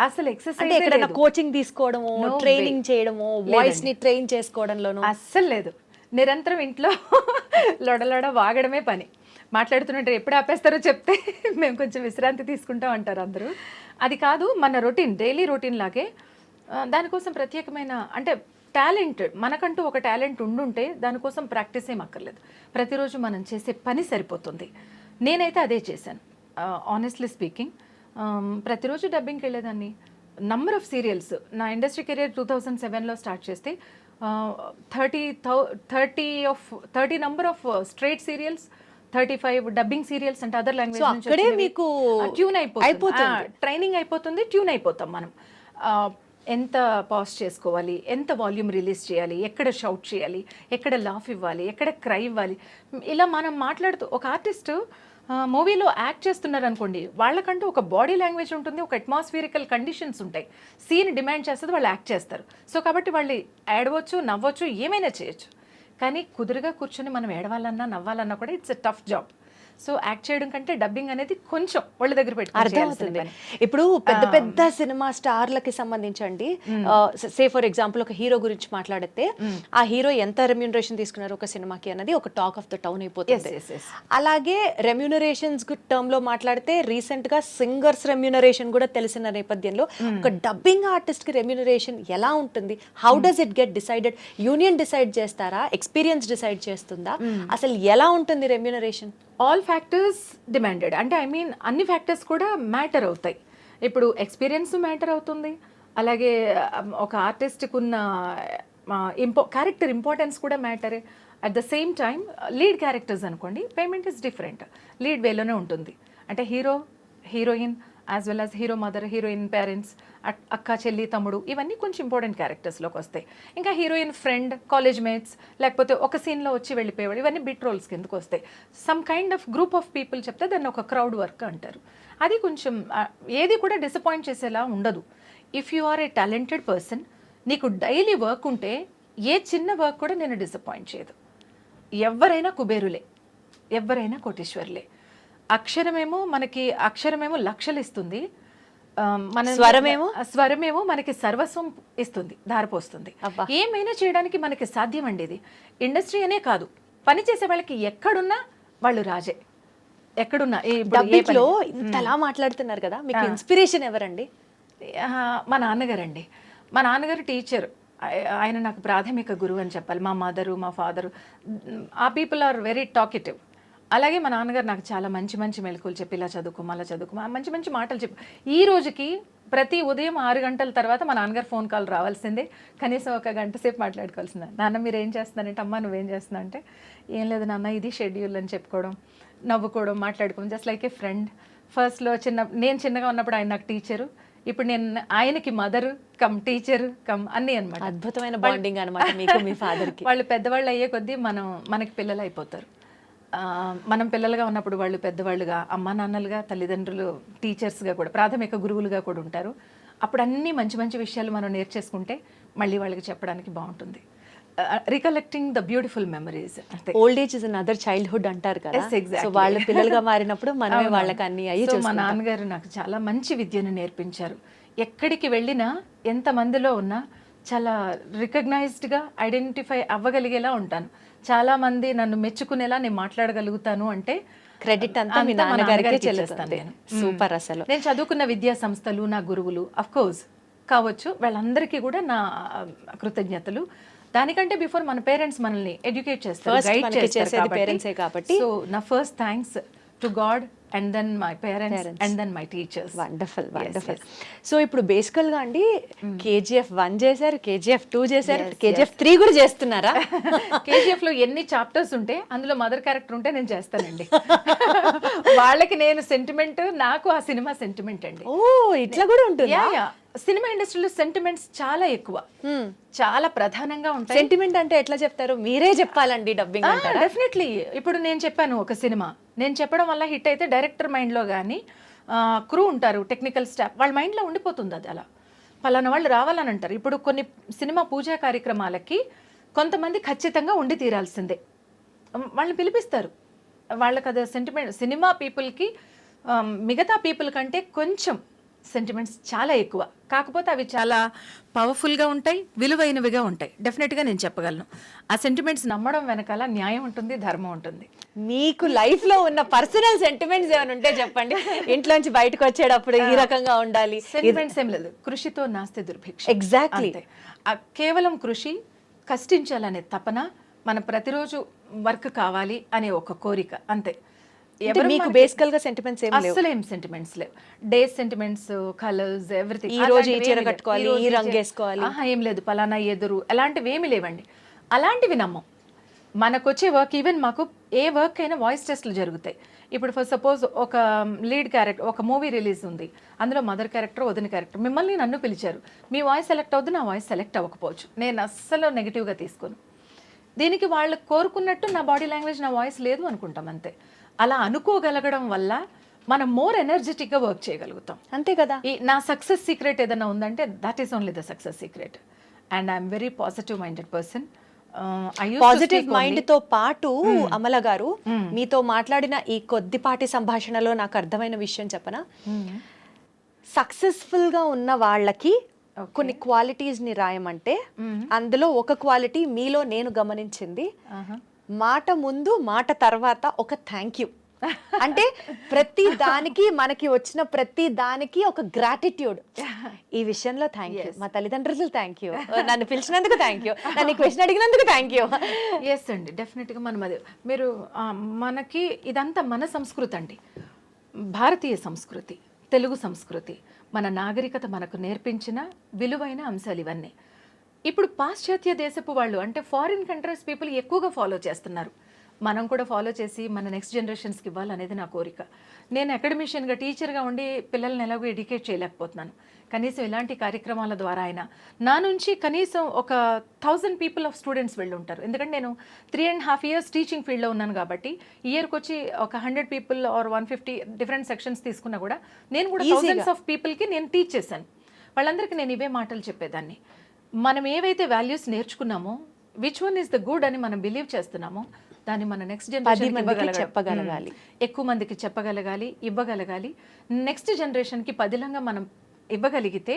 అసలు ఎక్సర్సైజ్ అంటే ఎక్కడైనా కోచింగ్ తీసుకోవడమో, ట్రైనింగ్ చేయడమో, వాయిస్ ని ట్రైన్ చేసుకోవడంలోనూ అస్సలు లేదు. నిరంతరం ఇంట్లో లొడలొడ వాగడమే పని. మాట్లాడుతున్నట్టు ఎప్పుడు ఆపేస్తారో చెప్తే మేము కొంచెం విశ్రాంతి తీసుకుంటాం అంటారు అందరూ. అది కాదు, మన రొటీన్, డైలీ రొటీన్ లాగే దానికోసం ప్రత్యేకమైన అంటే టాలెంటెడ్, మనకంటూ ఒక టాలెంట్ ఉండుంటే దానికోసం ప్రాక్టీస్ ఏం అక్కర్లేదు. ప్రతిరోజు మనం చేసే పని సరిపోతుంది. నేనైతే అదే చేశాను ఆనెస్ట్లీ స్పీకింగ్. ప్రతిరోజు డబ్బింగ్కి వెళ్ళేదాన్ని. నంబర్ ఆఫ్ సీరియల్స్, నా ఇండస్ట్రీ కెరియర్ 2007లో స్టార్ట్ చేస్తే 30 number of straight serials, 35 dubbing serials అంటే అదర్ లాంగ్వేజ్ నుంచి అక్కడే మీకు ట్యూన్ అయిపోతుంది, ట్రైనింగ్ అయిపోతుంది, ట్యూన్ అయిపోతాం మనం. ఎంత పాజ్ చేసుకోవాలి, ఎంత వాల్యూమ్ రిలీజ్ చేయాలి, ఎక్కడ షౌట్ చేయాలి, ఎక్కడ లాఫ్ ఇవ్వాలి, ఎక్కడ క్రై ఇవ్వాలి, ఇలా మనం మాట్లాడుతూ ఒక ఆర్టిస్ట్ మూవీలో యాక్ట్ చేస్తున్నారు అనుకోండి, వాళ్ళకంటూ ఒక బాడీ లాంగ్వేజ్ ఉంటుంది, ఒక అట్మాస్ఫియరికల్ కండిషన్స్ ఉంటాయి. సీన్ డిమాండ్ చేస్తుంది, వాళ్ళు యాక్ట్ చేస్తారు. సో కాబట్టి వాళ్ళు ఏడవచ్చు, నవ్వచ్చు, ఏమైనా చేయొచ్చు. కానీ కుదురుగా కూర్చొని మనం ఏడవాలన్నా నవ్వాలన్నా కూడా it's a tough job. So act చేయడం కంటే డబ్బింగ్ అనేది కొంచెం వాళ్ళ దగ్గర అర్థమవుతుంది. ఇప్పుడు పెద్ద పెద్ద సినిమా స్టార్లకి సంబంధించండి, సే ఫర్ ఎగ్జాంపుల్ ఒక హీరో గురించి మాట్లాడితే ఆ హీరో ఎంత రెమ్యూనరేషన్ తీసుకున్నారు ఒక సినిమాకి అన్నది ఒక టాక్ ఆఫ్ ద టౌన్ అయిపోతుంది. అలాగే రెమ్యూనరేషన్స్ టర్మ్ లో మాట్లాడితే రీసెంట్ గా సింగర్స్ రెమ్యూనరేషన్ కూడా తెలిసిన నేపథ్యంలో ఒక డబ్బింగ్ ఆర్టిస్ట్ కి రెమ్యూనరేషన్ ఎలా ఉంటుంది? How does it get decided? Union decide చేస్తారా, ఎక్స్పీరియన్స్ డిసైడ్ చేస్తుందా, అసలు ఎలా ఉంటుంది రెమ్యూనరేషన్? All factors demanded. అంటే ఐ మీన్ అన్ని ఫ్యాక్టర్స్ కూడా మ్యాటర్ అవుతాయి. ఇప్పుడు ఎక్స్పీరియన్స్ మ్యాటర్ అవుతుంది, అలాగే ఒక ఆర్టిస్ట్కి ఉన్న క్యారెక్టర్ ఇంపార్టెన్స్ కూడా మ్యాటరే. At the same time lead characters అనుకోండి, పేమెంట్ ఇస్ డిఫరెంట్, లీడ్ వేలోనే ఉంటుంది. అంటే hero, heroine, as well as hero mother, heroine parents, అక్క, చెల్లి, తమ్ముడు, ఇవన్నీ కొంచెం ఇంపార్టెంట్ క్యారెక్టర్స్లోకి వస్తాయి. ఇంకా హీరోయిన్ ఫ్రెండ్, కాలేజ్ మేట్స్, లేకపోతే ఒక సీన్లో వచ్చి వెళ్ళిపోయేవాడు, ఇవన్నీ బిట్ రోల్స్ కిందకు వస్తాయి. Some kind of group of people చెప్తే దాన్ని ఒక క్రౌడ్ వర్క్ అంటారు. అది కొంచెం ఏది కూడా డిసప్పాయింట్ చేసేలా ఉండదు. If you are a talented person, నీకు డైలీ వర్క్ ఉంటే ఏ చిన్న వర్క్ కూడా నేను డిసప్పాయింట్ చేయదు. ఎవరైనా కుబేరులే, ఎవరైనా కోటీశ్వర్లే. అక్షరమేమో లక్షలు ఇస్తుంది, మన స్వరమేమో మనకి సర్వస్వం ఇస్తుంది, ధారపోస్తుంది. ఏమైనా చేయడానికి మనకి సాధ్యం అండి. ఇది ఇండస్ట్రీ అనే కాదు, పని చేసే వాళ్ళకి ఎక్కడున్నా వాళ్ళు రాజే. ఎక్కడున్నా డబ్బింగ్లో ఇంతలా మాట్లాడుతున్నారు కదా, మీకు ఇన్స్పిరేషన్ ఎవరండి? మా నాన్నగారండి. మా నాన్నగారు టీచర్, ఆయన నాకు ప్రాథమిక గురువు అని చెప్పాలి. మా మదరు, మా ఫాదరు, ఆ పీపుల్ ఆర్ వెరీ టాకెటివ్. అలాగే మా నాన్నగారు నాకు చాలా మంచి మంచి మెలకువలు చెప్పి, ఇలా చదువుకోమా, అలా చదువుకోమా, మంచి మంచి మాటలు చెప్పి. ఈ రోజుకి ప్రతి ఉదయం 6 గంటల తర్వాత మా నాన్నగారు ఫోన్ కాల్ రావాల్సిందే, కనీసం 1 గంట సేపు మాట్లాడుకోవాల్సిందే. నాన్న మీరు ఏం చేస్తున్నారంటే, అమ్మ నువ్వేం చేస్తున్నా అంటే, ఏం లేదు నాన్న ఇది షెడ్యూల్ అని చెప్పుకోవడం, నవ్వుకోవడం, మాట్లాడుకోవడం, జస్ట్ లైక్ ఏ ఫ్రెండ్. ఫస్ట్లో నేను చిన్నగా ఉన్నప్పుడు ఆయన నాకు టీచరు, ఇప్పుడు నేను ఆయనకి మదరు కమ్ టీచరు కమ్ అన్నీ అనమాట. అద్భుతమైన బాండింగ్ అనమాట మీకు మీ ఫాదర్కి. వాళ్ళు పెద్దవాళ్ళు అయ్యే కొద్దీ మనకి పిల్లలు అయిపోతారు. మనం పిల్లలుగా ఉన్నప్పుడు వాళ్ళు పెద్దవాళ్ళుగా, అమ్మా నాన్నలుగా, తల్లిదండ్రులు టీచర్స్గా కూడా, ప్రాథమిక గురువులుగా కూడా ఉంటారు. అప్పుడు అన్ని మంచి మంచి విషయాలు మనం నేర్చేసుకుంటే మళ్ళీ వాళ్ళకి చెప్పడానికి బాగుంటుంది. Recollecting the beautiful memories. Old age is another childhood అంటారు కదా, సో వాళ్ళ పిల్లలుగా మారినప్పుడు మనమే వాళ్ళకి అన్ని అయ్యి. మా నాన్నగారు నాకు చాలా మంచి విద్యను నేర్పించారు. ఎక్కడికి వెళ్ళినా, ఎంతమందిలో ఉన్నా చాలా రికగ్నైజ్డ్గా ఐడెంటిఫై అవ్వగలిగేలా ఉంటాను. చాలా మంది నన్ను మెచ్చుకునేలా నేను మాట్లాడగలుగుతాను అంటే క్రెడిట్ అంతా మీ నాన్నగారికి చెల్లిస్తాను. సూపర్. అసలు నేను చదువుకున్న విద్యా సంస్థలు, నా గురువులు అఫ్ కోర్స్ కావచ్చు, వాళ్ళందరికీ కూడా నా కృతజ్ఞతలు. దానికంటే బిఫోర్ మన పేరెంట్స్ మనల్ని ఎడ్యుకేట్ చేస్తారు, గైడ్ చేస్తారు కాబట్టి. సో నా first thanks to God and then my parents and then my teachers. Wonderful wonderful. So ఇప్పుడు బేసికల్గా అండి KGF 1 చేశారు, KGF 2 చేశారు, KGF 3 కూడా చేస్తున్నారా? KGFలో ఎన్ని చాప్టర్స్ ఉంటే అందులో మదర్ క్యారెక్టర్ ఉంటే నేను చేస్తానండి. వాళ్ళకి నేను సెంటిమెంట్, నాకు ఆ సినిమా సెంటిమెంట్ అండి. ఓ ఇట్లా కూడా ఉంటుంది. సినిమా ఇండస్ట్రీలో సెంటిమెంట్స్ చాలా ఎక్కువ, చాలా ప్రధానంగా ఉంటాయి. సెంటిమెంట్ అంటే ఎట్లా చెప్తారు? మీరే చెప్పాలండి డబ్బింగ్ అంటారా? డెఫినెట్లీ. ఇప్పుడు నేను చెప్పాను ఒక సినిమా, నేను చెప్పడం వల్ల హిట్ అయితే డైరెక్టర్ మైండ్లో కానీ, క్రూ ఉంటారు, టెక్నికల్ స్టాఫ్, వాళ్ళ మైండ్లో ఉండిపోతుంది అది. అలా పలానా వాళ్ళు రావాలని అంటారు. ఇప్పుడు కొన్ని సినిమా పూజా కార్యక్రమాలకి కొంతమంది ఖచ్చితంగా ఉండి తీరాల్సిందే, వాళ్ళని పిలిపిస్తారు. వాళ్ళకి అదే సెంటిమెంట్. సినిమా పీపుల్కి మిగతా పీపుల్ కంటే కొంచెం సెంటిమెంట్స్ చాలా ఎక్కువ, కాకపోతే అవి చాలా పవర్ఫుల్గా ఉంటాయి, విలువైనవిగా ఉంటాయి. డెఫినెట్గా నేను చెప్పగలను. ఆ సెంటిమెంట్స్ నమ్మడం వెనకాల న్యాయం ఉంటుంది, ధర్మం ఉంటుంది. మీకు లైఫ్ లో ఉన్న పర్సనల్ సెంటిమెంట్స్ ఏమైనా ఉంటే చెప్పండి. ఇంట్లోంచి బయటకు వచ్చేటప్పుడు ఈ రకంగా ఉండాలి. సెంటిమెంట్స్ ఏం లేదు, కృషితో నాస్తి దుర్భిక్ష. ఎగ్జాక్ట్లీ. అంతే. కేవలం కృషి, కష్టించాలనే తపన, మన ప్రతిరోజు వర్క్ కావాలి అనే ఒక కోరిక, అంతే. మీకు బేసికల్ గా సెంటిమెంట్స్ ఏం లేవు? అసలు ఏం సెంటిమెంట్స్ లేవు. Days sentiments, colours, everything. ఈ రోజు ఈ చీర కట్టుకోవాలి, ఈ రంగు వేసుకోవాలి, ఏం లేదు. పలానా ఎదురు అలాంటివి ఏమి లేవండి. అలాంటివి నమ్మం. మనకు వచ్చే వర్క్, ఈవెన్ మాకు ఏ వర్క్ అయినా వాయిస్ టెస్ట్లు జరుగుతాయి. ఇప్పుడు ఫర్ సపోజ్ ఒక లీడ్ క్యారెక్టర్, ఒక మూవీ రిలీజ్ ఉంది, అందులో మదర్ క్యారెక్టర్, వదిన క్యారెక్టర్, మిమ్మల్ని నన్ను పిలిచారు, మీ వాయిస్ సెలెక్ట్ అవుద్దు, నా వాయిస్ సెలెక్ట్ అవ్వకపోవచ్చు. నేను అస్సలు నెగిటివ్గా తీసుకోను. దీనికి వాళ్ళు కోరుకున్నట్టు నా బాడీ లాంగ్వేజ్, నా వాయిస్ లేదు అనుకుంటాం, అంతే. అలా అనుకోగలగడం వల్ల మనం మోర్ ఎనర్జెటిక్గా వర్క్ చేయగలుగుతాం, అంతే కదా. ఈ నా సక్సెస్ సీక్రెట్ ఏదైనా ఉందంటే that is only the success secret. And I'm very positive minded person. Positive mind తో పాటు అమల గారు, మీతో మాట్లాడిన ఈ కొద్దిపాటి సంభాషణలో నాకు అర్థమైన విషయం చెప్పనా, సక్సెస్ఫుల్ గా ఉన్న వాళ్ళకి కొన్ని క్వాలిటీస్ ని రాయమంటే అందులో ఒక క్వాలిటీ మీలో నేను గమనించింది, మాట ముందు మాట తర్వాత ఒక థ్యాంక్ యూ. అంటే ప్రతి దానికి, మనకి వచ్చిన ప్రతి దానికి ఒక గ్రాటిట్యూడ్. ఈ విషయంలో థ్యాంక్ యూ, మా తల్లిదండ్రులు థ్యాంక్ యూ, నన్ను పిలిచినందుకు థ్యాంక్ యూ, నన్ను క్వశ్చన్ అడిగినందుకు థ్యాంక్ యూ. ఎస్ అండి, డెఫినెట్గా మనం అది, మీరు మనకి ఇదంతా మన సంస్కృతి అండి, భారతీయ సంస్కృతి, తెలుగు సంస్కృతి, మన నాగరికత మనకు నేర్పించిన విలువైన అంశాలు ఇవన్నీ. ఇప్పుడు పాశ్చాత్య దేశపు వాళ్ళు, అంటే ఫారిన్ కంట్రీస్ పీపుల్ ఎక్కువగా ఫాలో చేస్తున్నారు. మనం కూడా ఫాలో చేసి మన నెక్స్ట్ జనరేషన్స్కి ఇవ్వాలనేది నా కోరిక. నేను అకాడమిషియన్గా, టీచర్గా ఉండి పిల్లల్ని ఎలాగో ఎడ్యుకేట్ చేయలేకపోతున్నాను. కనీసం ఇలాంటి కార్యక్రమాల ద్వారా అయినా నా నుంచి కనీసం ఒక 1000 పీపుల్ ఆఫ్ స్టూడెంట్స్ వెళ్ళి ఉంటారు. ఎందుకంటే నేను 3.5 years టీచింగ్ ఫీల్డ్లో ఉన్నాను కాబట్టి, ఇయర్కి వచ్చి ఒక 100 people ఆర్ 150 డిఫరెంట్ సెక్షన్స్ తీసుకున్నా కూడా నేను కూడా థౌజండ్స్ ఆఫ్ పీపుల్కి నేను టీచ్ చేశాను. వాళ్ళందరికీ నేను ఇవే మాటలు చెప్పేదాన్ని. మనం ఏవైతే వాల్యూస్ నేర్చుకున్నామో, which one is the good అని మనం బిలీవ్ చేస్తున్నామో, దాన్ని మన నెక్స్ట్ జనరేషన్ చెప్పగలగాలి, ఎక్కువ మందికి చెప్పగలగాలి, ఇవ్వగలగాలి. నెక్స్ట్ జనరేషన్కి పదిలంగా మనం ఇవ్వగలిగితే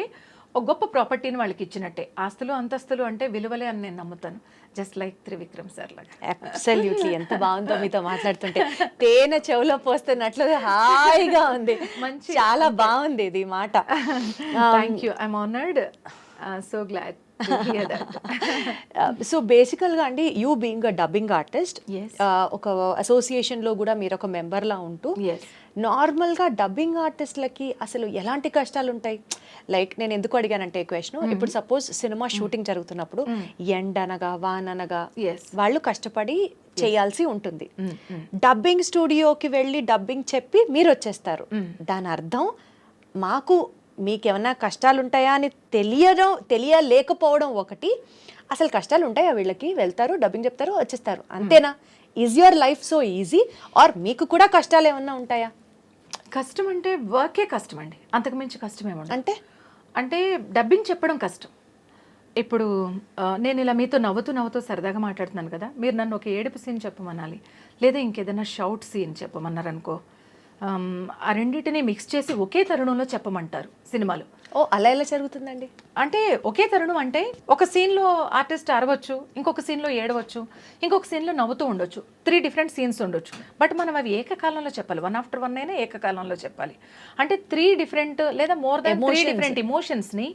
ఒక గొప్ప ప్రాపర్టీని వాళ్ళకి ఇచ్చినట్టే. ఆస్తులు అంతస్తులు అంటే విలువలే అని నేను నమ్ముతాను, జస్ట్ లైక్ త్రివిక్రమ్ సార్ లాగా. అబ్సల్యూట్లీ. ఎంత బాగుందో మీతో మాట్లాడుతుంటే, తేనె చెవులో పోస్తున్నట్లు హాయిగా ఉంది. మంచి, చాలా బాగుంది ఇది మాట. Thank you, I'm honoured, so glad. So బేసికల్గా అండి, you being a dubbing artist, ఒక అసోసియేషన్లో కూడా మీరు ఒక మెంబర్లా ఉంటూ, నార్మల్గా డబ్బింగ్ ఆర్టిస్ట్లకి అసలు ఎలాంటి కష్టాలు ఉంటాయి? లైక్ నేను ఎందుకు అడిగానంటే క్వశ్చన్, ఇప్పుడు సపోజ్ సినిమా షూటింగ్ జరుగుతున్నప్పుడు ఎండనగా వాననగా వాళ్ళు కష్టపడి చేయాల్సి ఉంటుంది. డబ్బింగ్ స్టూడియోకి వెళ్ళి డబ్బింగ్ చెప్పి మీరు వచ్చేస్తారు. దాని అర్థం మాకు మీకేమన్నా కష్టాలు ఉంటాయా అని తెలియలేకపోవడం ఒకటి, అసలు కష్టాలు ఉంటాయా వీళ్ళకి, వెళ్తారు డబ్బింగ్ చెప్తారు వచ్చేస్తారు, అంతేనా? Is your life so easy, or మీకు కూడా కష్టాలు ఏమన్నా ఉంటాయా? కష్టం అంటే వర్కే కష్టం అండి, అంతకుమించి కష్టం ఏమన్నా. అంటే డబ్బింగ్ చెప్పడం కష్టం. ఇప్పుడు నేను ఇలా మీతో నవ్వుతూ సరదాగా మాట్లాడుతున్నాను కదా, మీరు నన్ను ఒక ఏడుపు సీన్ చెప్పమనాలి, లేదా ఇంకేదైనా షౌట్ సీన్ చెప్పమన్నారనుకో, ఆ రెండింటిని మిక్స్ చేసి ఒకే తరుణంలో చెప్పమంటారు సినిమాలో. ఓ, అలా ఎలా జరుగుతుందండి? అంటే ఒకే తరుణం అంటే ఒక సీన్లో ఆర్టిస్ట్ అరవచ్చు, ఇంకొక సీన్లో ఏడవచ్చు, ఇంకొక సీన్లో నవ్వుతూ ఉండొచ్చు, 3 different సీన్స్ ఉండొచ్చు. బట్ మనం అవి ఏకకాలంలో చెప్పాలి, 1 after 1 అయినా ఏకకాలంలో చెప్పాలి. అంటే 3 different లేదా మోర్ దాన్ 3 different ఎమోషన్స్ని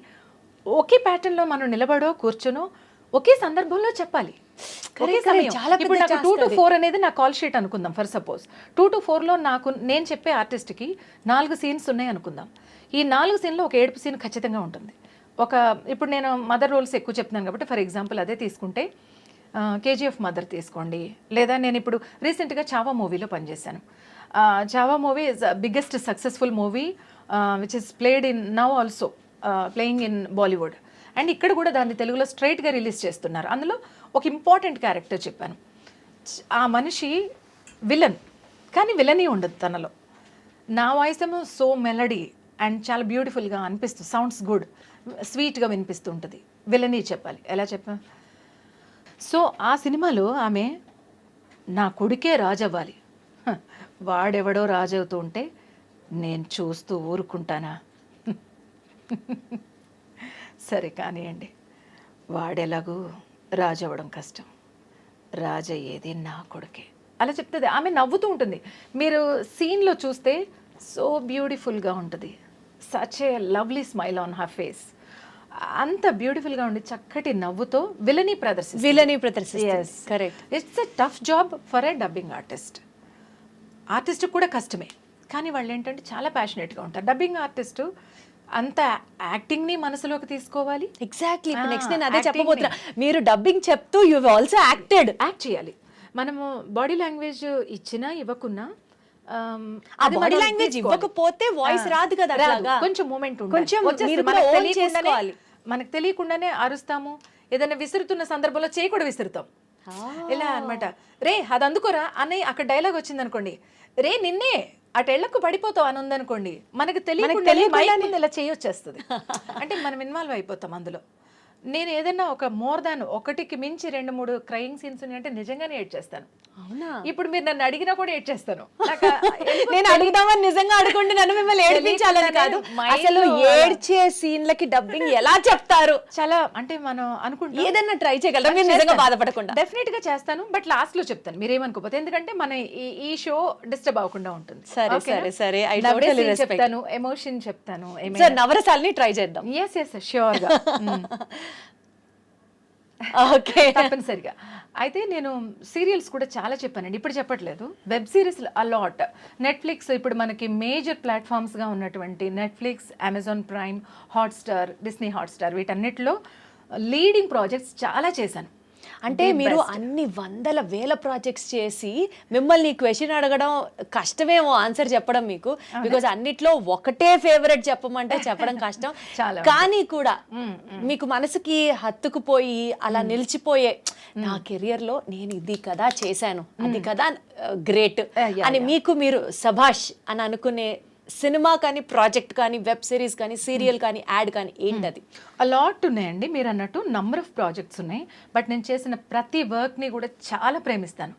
ఒకే ప్యాటర్న్లో మనం నిలబడో కూర్చునో ఒకే సందర్భంలో చెప్పాలి. ఇప్పుడు నాకు 2 to 4 అనేది నా కాల్ షీట్ అనుకుందాం. ఫర్ సపోజ్ 2 to 4లో నేను చెప్పే ఆర్టిస్ట్కి 4 scenes ఉన్నాయి అనుకుందాం. ఈ 4 sceneలో ఒక ఏడుపు సీన్ ఖచ్చితంగా ఉంటుంది. ఇప్పుడు నేను మదర్ రోల్స్ ఎక్కువ చెప్తున్నాను కాబట్టి ఫర్ ఎగ్జాంపుల్ అదే తీసుకుంటే KGF మదర్ తీసుకోండి, లేదా నేను ఇప్పుడు రీసెంట్గా చావా మూవీలో పనిచేశాను. Chhaava movie is biggest successful movie which is played in now also playing in Bollywood. And ఇక్కడ కూడా దాన్ని తెలుగులో స్ట్రైట్గా రిలీజ్ చేస్తున్నారు. అందులో ఒక ఇంపార్టెంట్ క్యారెక్టర్ చెప్పాను. ఆ మనిషి విలన్, కానీ విలనీ ఉండదు తనలో. నా వాయిస్ ఏమో సో మెలడీ అండ్ చాలా బ్యూటిఫుల్గా అనిపిస్తుంది, సౌండ్స్ గుడ్, స్వీట్గా వినిపిస్తూ ఉంటుంది. విలనీ చెప్పాలి, ఎలా చెప్పా? సో ఆ సినిమాలో ఆమె నా కొడుకే రాజవ్వాలి, వాడెవడో రాజవుతూ ఉంటే నేను చూస్తూ ఊరుకుంటానా, సరే కానివ్వండి, వాడెలాగూ రాజు అవ్వడం కష్టం, రాజు అయ్యేది నా కొడుకే అలా చెప్తుంది. ఆమె నవ్వుతూ ఉంటుంది. మీరు సీన్లో చూస్తే సో బ్యూటిఫుల్గా ఉంటుంది. Such a lovely smile on her face. అంత బ్యూటిఫుల్గా ఉండి చక్కటి నవ్వుతో విలనీ ప్రదర్శిస్తుంది. Correct. It's a tough job for a dubbing artist కూడా కష్టమే, కానీ వాళ్ళు ఏంటంటే చాలా ప్యాషనెట్గా ఉంటారు. డబ్బింగ్ ఆర్టిస్ట్ అంత యాక్టింగ్ని మనసులోకి తీసుకోవాలి. ఎగ్జాక్ట్లీ. ఇప్పుడు నెక్స్ట్ నేను అదే చెప్పబోతున్నా. మీరు డబ్బింగ్ చెప్తూ యు ఆల్సో యాక్ట్ చేయాలి. మనము బాడీ లాంగ్వేజ్ ఇచ్చినా ఇవ్వకున్నా అది బాడీ లాంగ్వేజ్ ఇవ్వకపోతే వాయిస్ రాదు కదా. అలాగా కొంచెం మూమెంట్ కొంచెం మీరు కూడా own చేసుకోవాలి. మనకు తెలియకుండానే అరుస్తాము. ఏదైనా విసురుతున్న సందర్భంలో చేయి కూడా విసురుతాం. ఇలా అన్నమాట. రే అది అందుకోరా అని అక్కడ డైలాగ్ వచ్చింది అనుకోండి, రే నిన్నే అటెళ్లకు పడిపోతావు అని ఉందనుకోండి, మనకు తెలియకుండా ఇలా చేయొచ్చేస్తుంది. అంటే మనం ఇన్వాల్వ్ అయిపోతాం అందులో. నేను ఏదైనా ఒక మోర్ దాన్ ఒకటికి మించి 2-3 క్రయింగ్ సీన్స్ ఉన్నాయంటే నిజంగానే ఏడ్ చేస్తాను. అవునా? ఇప్పుడు మీరు నన్ను అడిగినా కూడా ఏడ్ చేస్తాను. నేను అడుగుదామని నిజంగా అడుగుంటే నన్ను మిమ్మల్ని ఏడిపించాలని కాదు, అసలు ఏడ్చే సీన్లకి డబ్బింగ్ ఎలా చెప్తారు? చాలా అంటే మనం అనుకుంటాం ఏదన్నా ట్రై చేయగలరా మీరు నిజంగా బాధపడకుండా? డెఫినెట్ గా చేస్తాను, బట్ లాస్ట్ లో చెప్తాను మీరేమనుకోపోతే, ఎందుకంటే మన ఈ షో డిస్టర్బ్ అవ్వకుండా ఉంటుంది. సరే సరే సరే, ఐ టోటల్లీ రెస్పెక్ట్. చెప్తాను, ఎమోషన్ చెప్తాను. సార్ నవరసాలని ట్రై చేద్దాం. ఎస్ ష్యూర్ గా. ఓకే, తప్పనిసరిగా. అయితే నేను సీరియల్స్ కూడా చాలా చెప్పానండి, ఇప్పుడు చెప్పట్లేదు. Web series allot. నెట్ఫ్లిక్స్ ఇప్పుడు మనకి మేజర్ ప్లాట్ఫామ్స్గా ఉన్నటువంటి Netflix, Amazon prime, Hotstar, Disney Hotstar, వీటన్నిటిలో లీడింగ్ ప్రాజెక్ట్స్ చాలా చేశాను. అంటే మీరు అన్ని వందల వేల ప్రాజెక్ట్స్ చేసి మిమ్మల్ని ఈ క్వశ్చన్ అడగడం కష్టమేమో ఆన్సర్ చెప్పడం మీకు, బికాజ్ అన్నిట్లో ఒకటే ఫేవరెట్ చెప్పమంటే చెప్పడం కష్టం. కానీ కూడా మీకు మనసుకి హత్తుకుపోయి అలా నిలిచిపోయే, నా కెరియర్ లో నేను ఇది కదా చేశాను, అది కదా గ్రేట్ అని మీకు మీరు సభాష్ అని అనుకునే సినిమా కానీ, ప్రాజెక్ట్ కానీ, వెబ్ సిరీస్ కానీ, సీరియల్ కానీ, యాడ్ కానీ ఏంటది? అలాట్ ఉన్నాయండి. మీరు అన్నట్టు నంబర్ ఆఫ్ ప్రాజెక్ట్స్ ఉన్నాయి, బట్ నేను చేసిన ప్రతి వర్క్ని కూడా చాలా ప్రేమిస్తాను.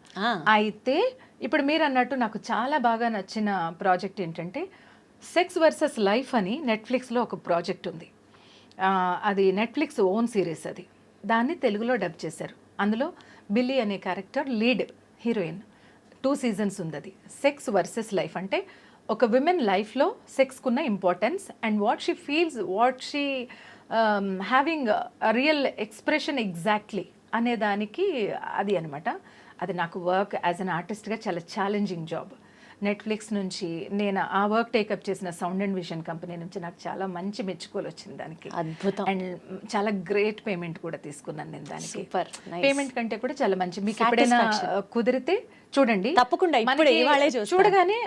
అయితే ఇప్పుడు మీరు అన్నట్టు నాకు చాలా బాగా నచ్చిన ప్రాజెక్ట్ ఏంటంటే సెక్స్ వర్సెస్ లైఫ్ అని నెట్ఫ్లిక్స్లో ఒక ప్రాజెక్ట్ ఉంది. అది నెట్ఫ్లిక్స్ ఓన్ సిరీస్. అది దాన్ని తెలుగులో డబ్ చేశారు. అందులో బిల్లీ అనే క్యారెక్టర్ లీడ్ హీరోయిన్. 2 seasons ఉంది. అది సెక్స్ వర్సెస్ లైఫ్. అంటే ఒక విమెన్ లైఫ్లో సెక్స్కున్న importance and what she feels, what she having real expression exactly అనే దానికి అది అనమాట. అది నాకు వర్క్ యాజ్ అన్ ఆర్టిస్ట్గా చాలా ఛాలెంజింగ్ జాబ్. నెట్ఫ్లిక్స్ నుంచి నేను ఆ వర్క్ టేకప్ చేసిన సౌండ్ అండ్ విజన్ కంపెనీ నుంచి నాకు చాలా మంచి మెచ్చుకోలు వచ్చింది దానికి. అద్భుతం. అండ్ చాలా గ్రేట్ పేమెంట్ కూడా తీసుకున్నాను నేను దానికి. సూపర్. పేమెంట్ కంటే కూడా చాలా మంచి. మీకు ఎప్పుడైనా కుదిరితే చూడండి, తప్పకుండా. చూడగానే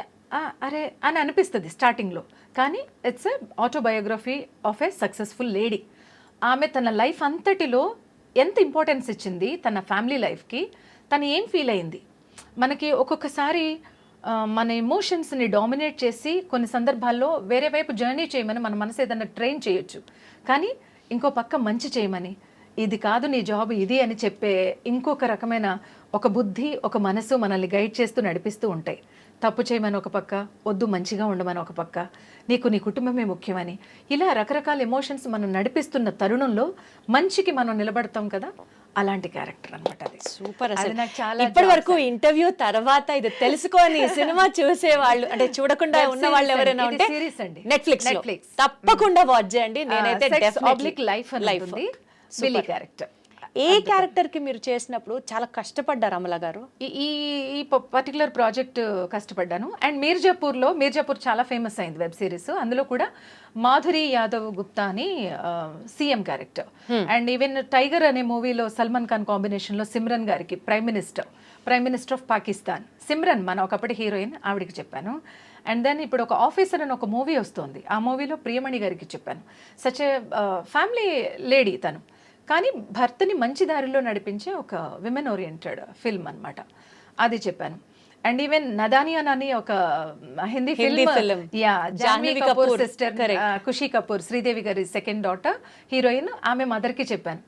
అరే అని అనిపిస్తుంది స్టార్టింగ్లో, కానీ it's a autobiography of a successful lady. ఆమె తన లైఫ్ అంతటిలో ఎంత ఇంపార్టెన్స్ ఇచ్చింది తన ఫ్యామిలీ లైఫ్కి, తను ఏం ఫీల్ అయింది. మనకి ఒక్కొక్కసారి మన ఎమోషన్స్ని డామినేట్ చేసి కొన్ని సందర్భాల్లో వేరే వైపు జర్నీ చేయమని మన మనసు ఏదైనా ట్రైన్ చేయొచ్చు, కానీ ఇంకో పక్క మంచి చేయమని, ఇది కాదు నీ జాబ్ ఇది అని చెప్పే ఇంకొక రకమైన ఒక బుద్ధి, ఒక మనసు మనల్ని గైడ్ చేస్తూ నడిపిస్తూ ఉంటాయి. తప్పు చేయమని ఒక పక్క, వద్దు మంచిగా ఉండమని ఒక పక్క, నీకు నీ కుటుంబమే ముఖ్యమని, ఇలా రకరకాల ఎమోషన్స్ మనం నడిపిస్తున్న తరుణంలో మంచికి మనం నిలబడతాం కదా, అలాంటి క్యారెక్టర్ అనమాట అది. సూపర్. ఇప్పటి వరకు ఇంటర్వ్యూ తర్వాత ఇది తెలుసుకొని సినిమా చూసే వాళ్ళు, అంటే చూడకుండా ఉన్న వాళ్ళు ఎవరైనా ఉంటే సిరీస్ అండి, నెట్ఫ్లిక్స్ తప్పకుండా వాచ్ చేయండి. నేనైతే లైఫ్ బిల్లీ క్యారెక్టర్. ఏ క్యారెక్టర్ కి మీరు చేసినప్పుడు చాలా కష్టపడ్డారు అమల గారు? ఈ పర్టికులర్ ప్రాజెక్ట్ కష్టపడ్డాను. అండ్ మీర్జాపూర్ చాలా ఫేమస్ అయింది వెబ్ సిరీస్. అందులో కూడా మాధురి యాదవ్ గుప్తా అని CM character. And even tiger అనే మూవీలో సల్మాన్ ఖాన్ కాంబినేషన్లో సిమ్రన్ గారికి prime minister of Pakistan Simran, మన ఒకప్పటి హీరోయిన్, ఆవిడికి చెప్పాను. అండ్ దెన్ ఇప్పుడు ఒక ఆఫీసర్ అని ఒక మూవీ వస్తుంది, ఆ మూవీలో ప్రియమణి గారికి చెప్పాను. సచ్ ఏ ఫ్యామిలీ లేడీ తను, కానీ భర్తని మంచి దారిలో నడిపించే ఒక విమెన్ ఓరియంటెడ్ ఫిల్మ్ అనమాట, అది చెప్పాను. అండ్ ఈవెన్ నదానియాన్ అని ఒక హిందీ ఫిల్మ్, జాన్వీ కపూర్ సిస్టర్ ఖుషీ కపూర్, శ్రీదేవి గారి సెకండ్ డాటర్ హీరోయిన్, ఆమె మదర్కి చెప్పాను.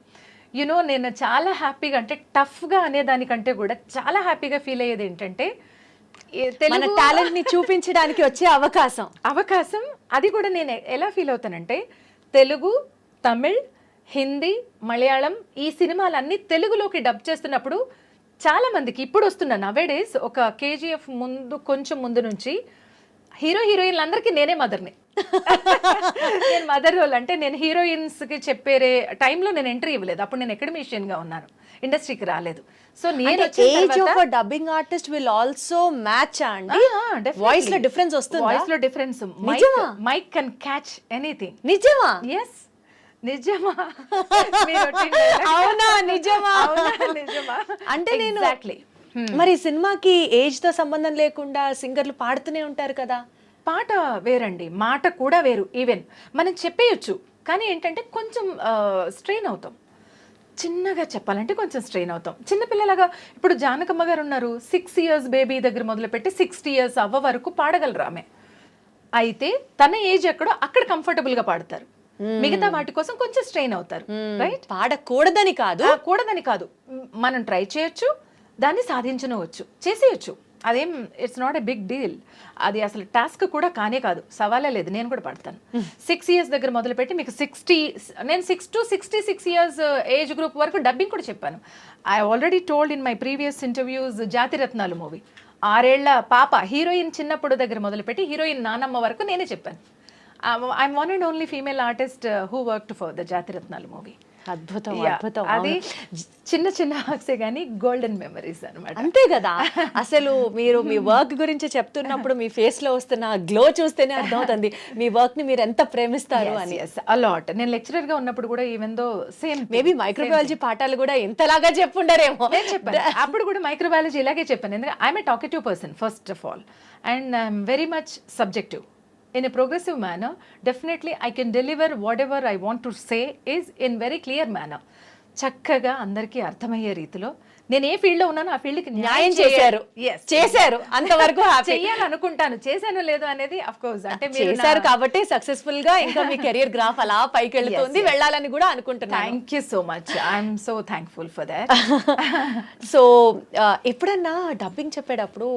యునో నేను చాలా హ్యాపీగా, అంటే టఫ్గా అనేదానికంటే కూడా చాలా హ్యాపీగా ఫీల్ అయ్యేది ఏంటంటే మన టాలెంట్ ని చూపించడానికి వచ్చే అవకాశం, అది కూడా నేను ఎలా ఫీల్ అవుతానంటే తెలుగు, తమిళ్, హిందీ, మలయాళం ఈ సినిమాలన్నీ తెలుగులోకి డబ్ చేస్తున్నప్పుడు చాలా మందికి ఇప్పుడు వస్తున్న నవేడేస్ ఒక కేజీఎఫ్ ముందు కొంచెం ముందు నుంచి హీరోయిన్లు అందరికీ నేనే మదర్ని. నేను మదర్ రోల్ అంటే నేను హీరోయిన్స్కి చెప్పే టైంలో నేను ఎంట్రీ ఇవ్వలేదు. అప్పుడు నేను అకాడమిషియన్గా ఉన్నాను, ఇండస్ట్రీకి రాలేదు. సో నేను age of dubbing artist will also match అండి. వాయిస్ లో డిఫరెన్స్ వస్తుంది. వాయిస్ లో difference, mic can catch anything. నిజమా? ఎస్, నిజమా? అవునా? నిజమా? నిజమా అంటే నేను మరి సినిమాకి ఏజ్ తో సంబంధం లేకుండా సింగర్లు పాడుతూనే ఉంటారు కదా. పాట వేరండి, మాట కూడా వేరు. ఈవెన్ మనం చెప్పేయచ్చు, కానీ ఏంటంటే కొంచెం స్ట్రెయిన్ అవుతాం. చిన్నగా చెప్పాలంటే కొంచెం స్ట్రెయిన్ అవుతాం. చిన్నపిల్లలాగా ఇప్పుడు జానకమ్మ గారు ఉన్నారు, 6 years బేబీ దగ్గర మొదలుపెట్టి 60 years అవ్వ వరకు పాడగలరు ఆమె. అయితే తన ఏజ్ ఎక్కడో అక్కడ కంఫర్టబుల్గా పాడతారు. మిగతా వాటి కోసం కొంచెం స్ట్రెయిన్ అవుతారు. రైట్? పాడకూడదని కాదు, కూడదని కాదు, మనం ట్రై చేయొచ్చు, దాన్ని సాధించవచ్చు, చేసేయచ్చు. అదేం it's not a big deal. అది అసలు టాస్క్ కూడా కానే కాదు, సవాలే లేదు. నేను కూడా పడతాను. 6 years దగ్గర మొదలుపెట్టి మీకు 60, నేను 6 to 66 years ఏజ్ గ్రూప్ వరకు డబ్బింగ్ కూడా చెప్పాను. I already told in my previous interviews Jathiratnalu movie 6 ఏళ్ల పాప హీరోయిన్ చిన్నప్పుడు దగ్గర మొదలుపెట్టి హీరోయిన్ నానమ్మ వరకు నేనే చెప్పాను. I'm one and only female artist who worked for the Jathiratnalu movie. అద్భుతం, అద్భుతం. అది చిన్న చిన్న హాక్సే కానీ గోల్డెన్ మెమరీస్ అనమాట. అంతే కదా. అసలు మీరు మీ వర్క్ గురించి చెప్తున్నప్పుడు మీ ఫేస్ లో వస్తున్న గ్లో చూస్తేనే అర్థమవుతుంది మీ వర్క్ ని మీరు ఎంత ప్రేమిస్తారు అని. అలాట్. నేను లెక్చరర్ గా ఉన్నప్పుడు కూడా even though same maybe microbiology పాఠాలు కూడా ఎంతలాగా చెప్పుండరేమో. నేను చెప్పాను అప్పుడు కూడా మైక్రోబయాలజీ ఇలాగే చెప్పాను. ఎందుకంటే I'm a talkative person first of all, and I'm very much subjective. In a progressive manner, definitely I can deliver whatever I want to say is in very clear manner. చక్కగా అందరికీ అర్థమయ్యే రీతిలో నేను ఏ ఫీల్డ్ లో ఉన్నానో ఆ ఫీల్డ్ కి న్యాయం చేశారు. అంతవరకు చేయాలనుకుంటాను. చేశాను లేదు అనేది అఫ్ కోర్స్ అంటే మీరు చేశారు కాబట్టి సక్సెస్ఫుల్ గా ఇంకా మీ కెరియర్ గ్రాఫ్ అలా పైకి వెళ్తుంది, వెళ్ళాలని కూడా అనుకుంటున్నాను. Thank you so much. I'm so thankful for that. So ఎప్పుడన్నా డబ్బింగ్ చెప్పేటప్పుడు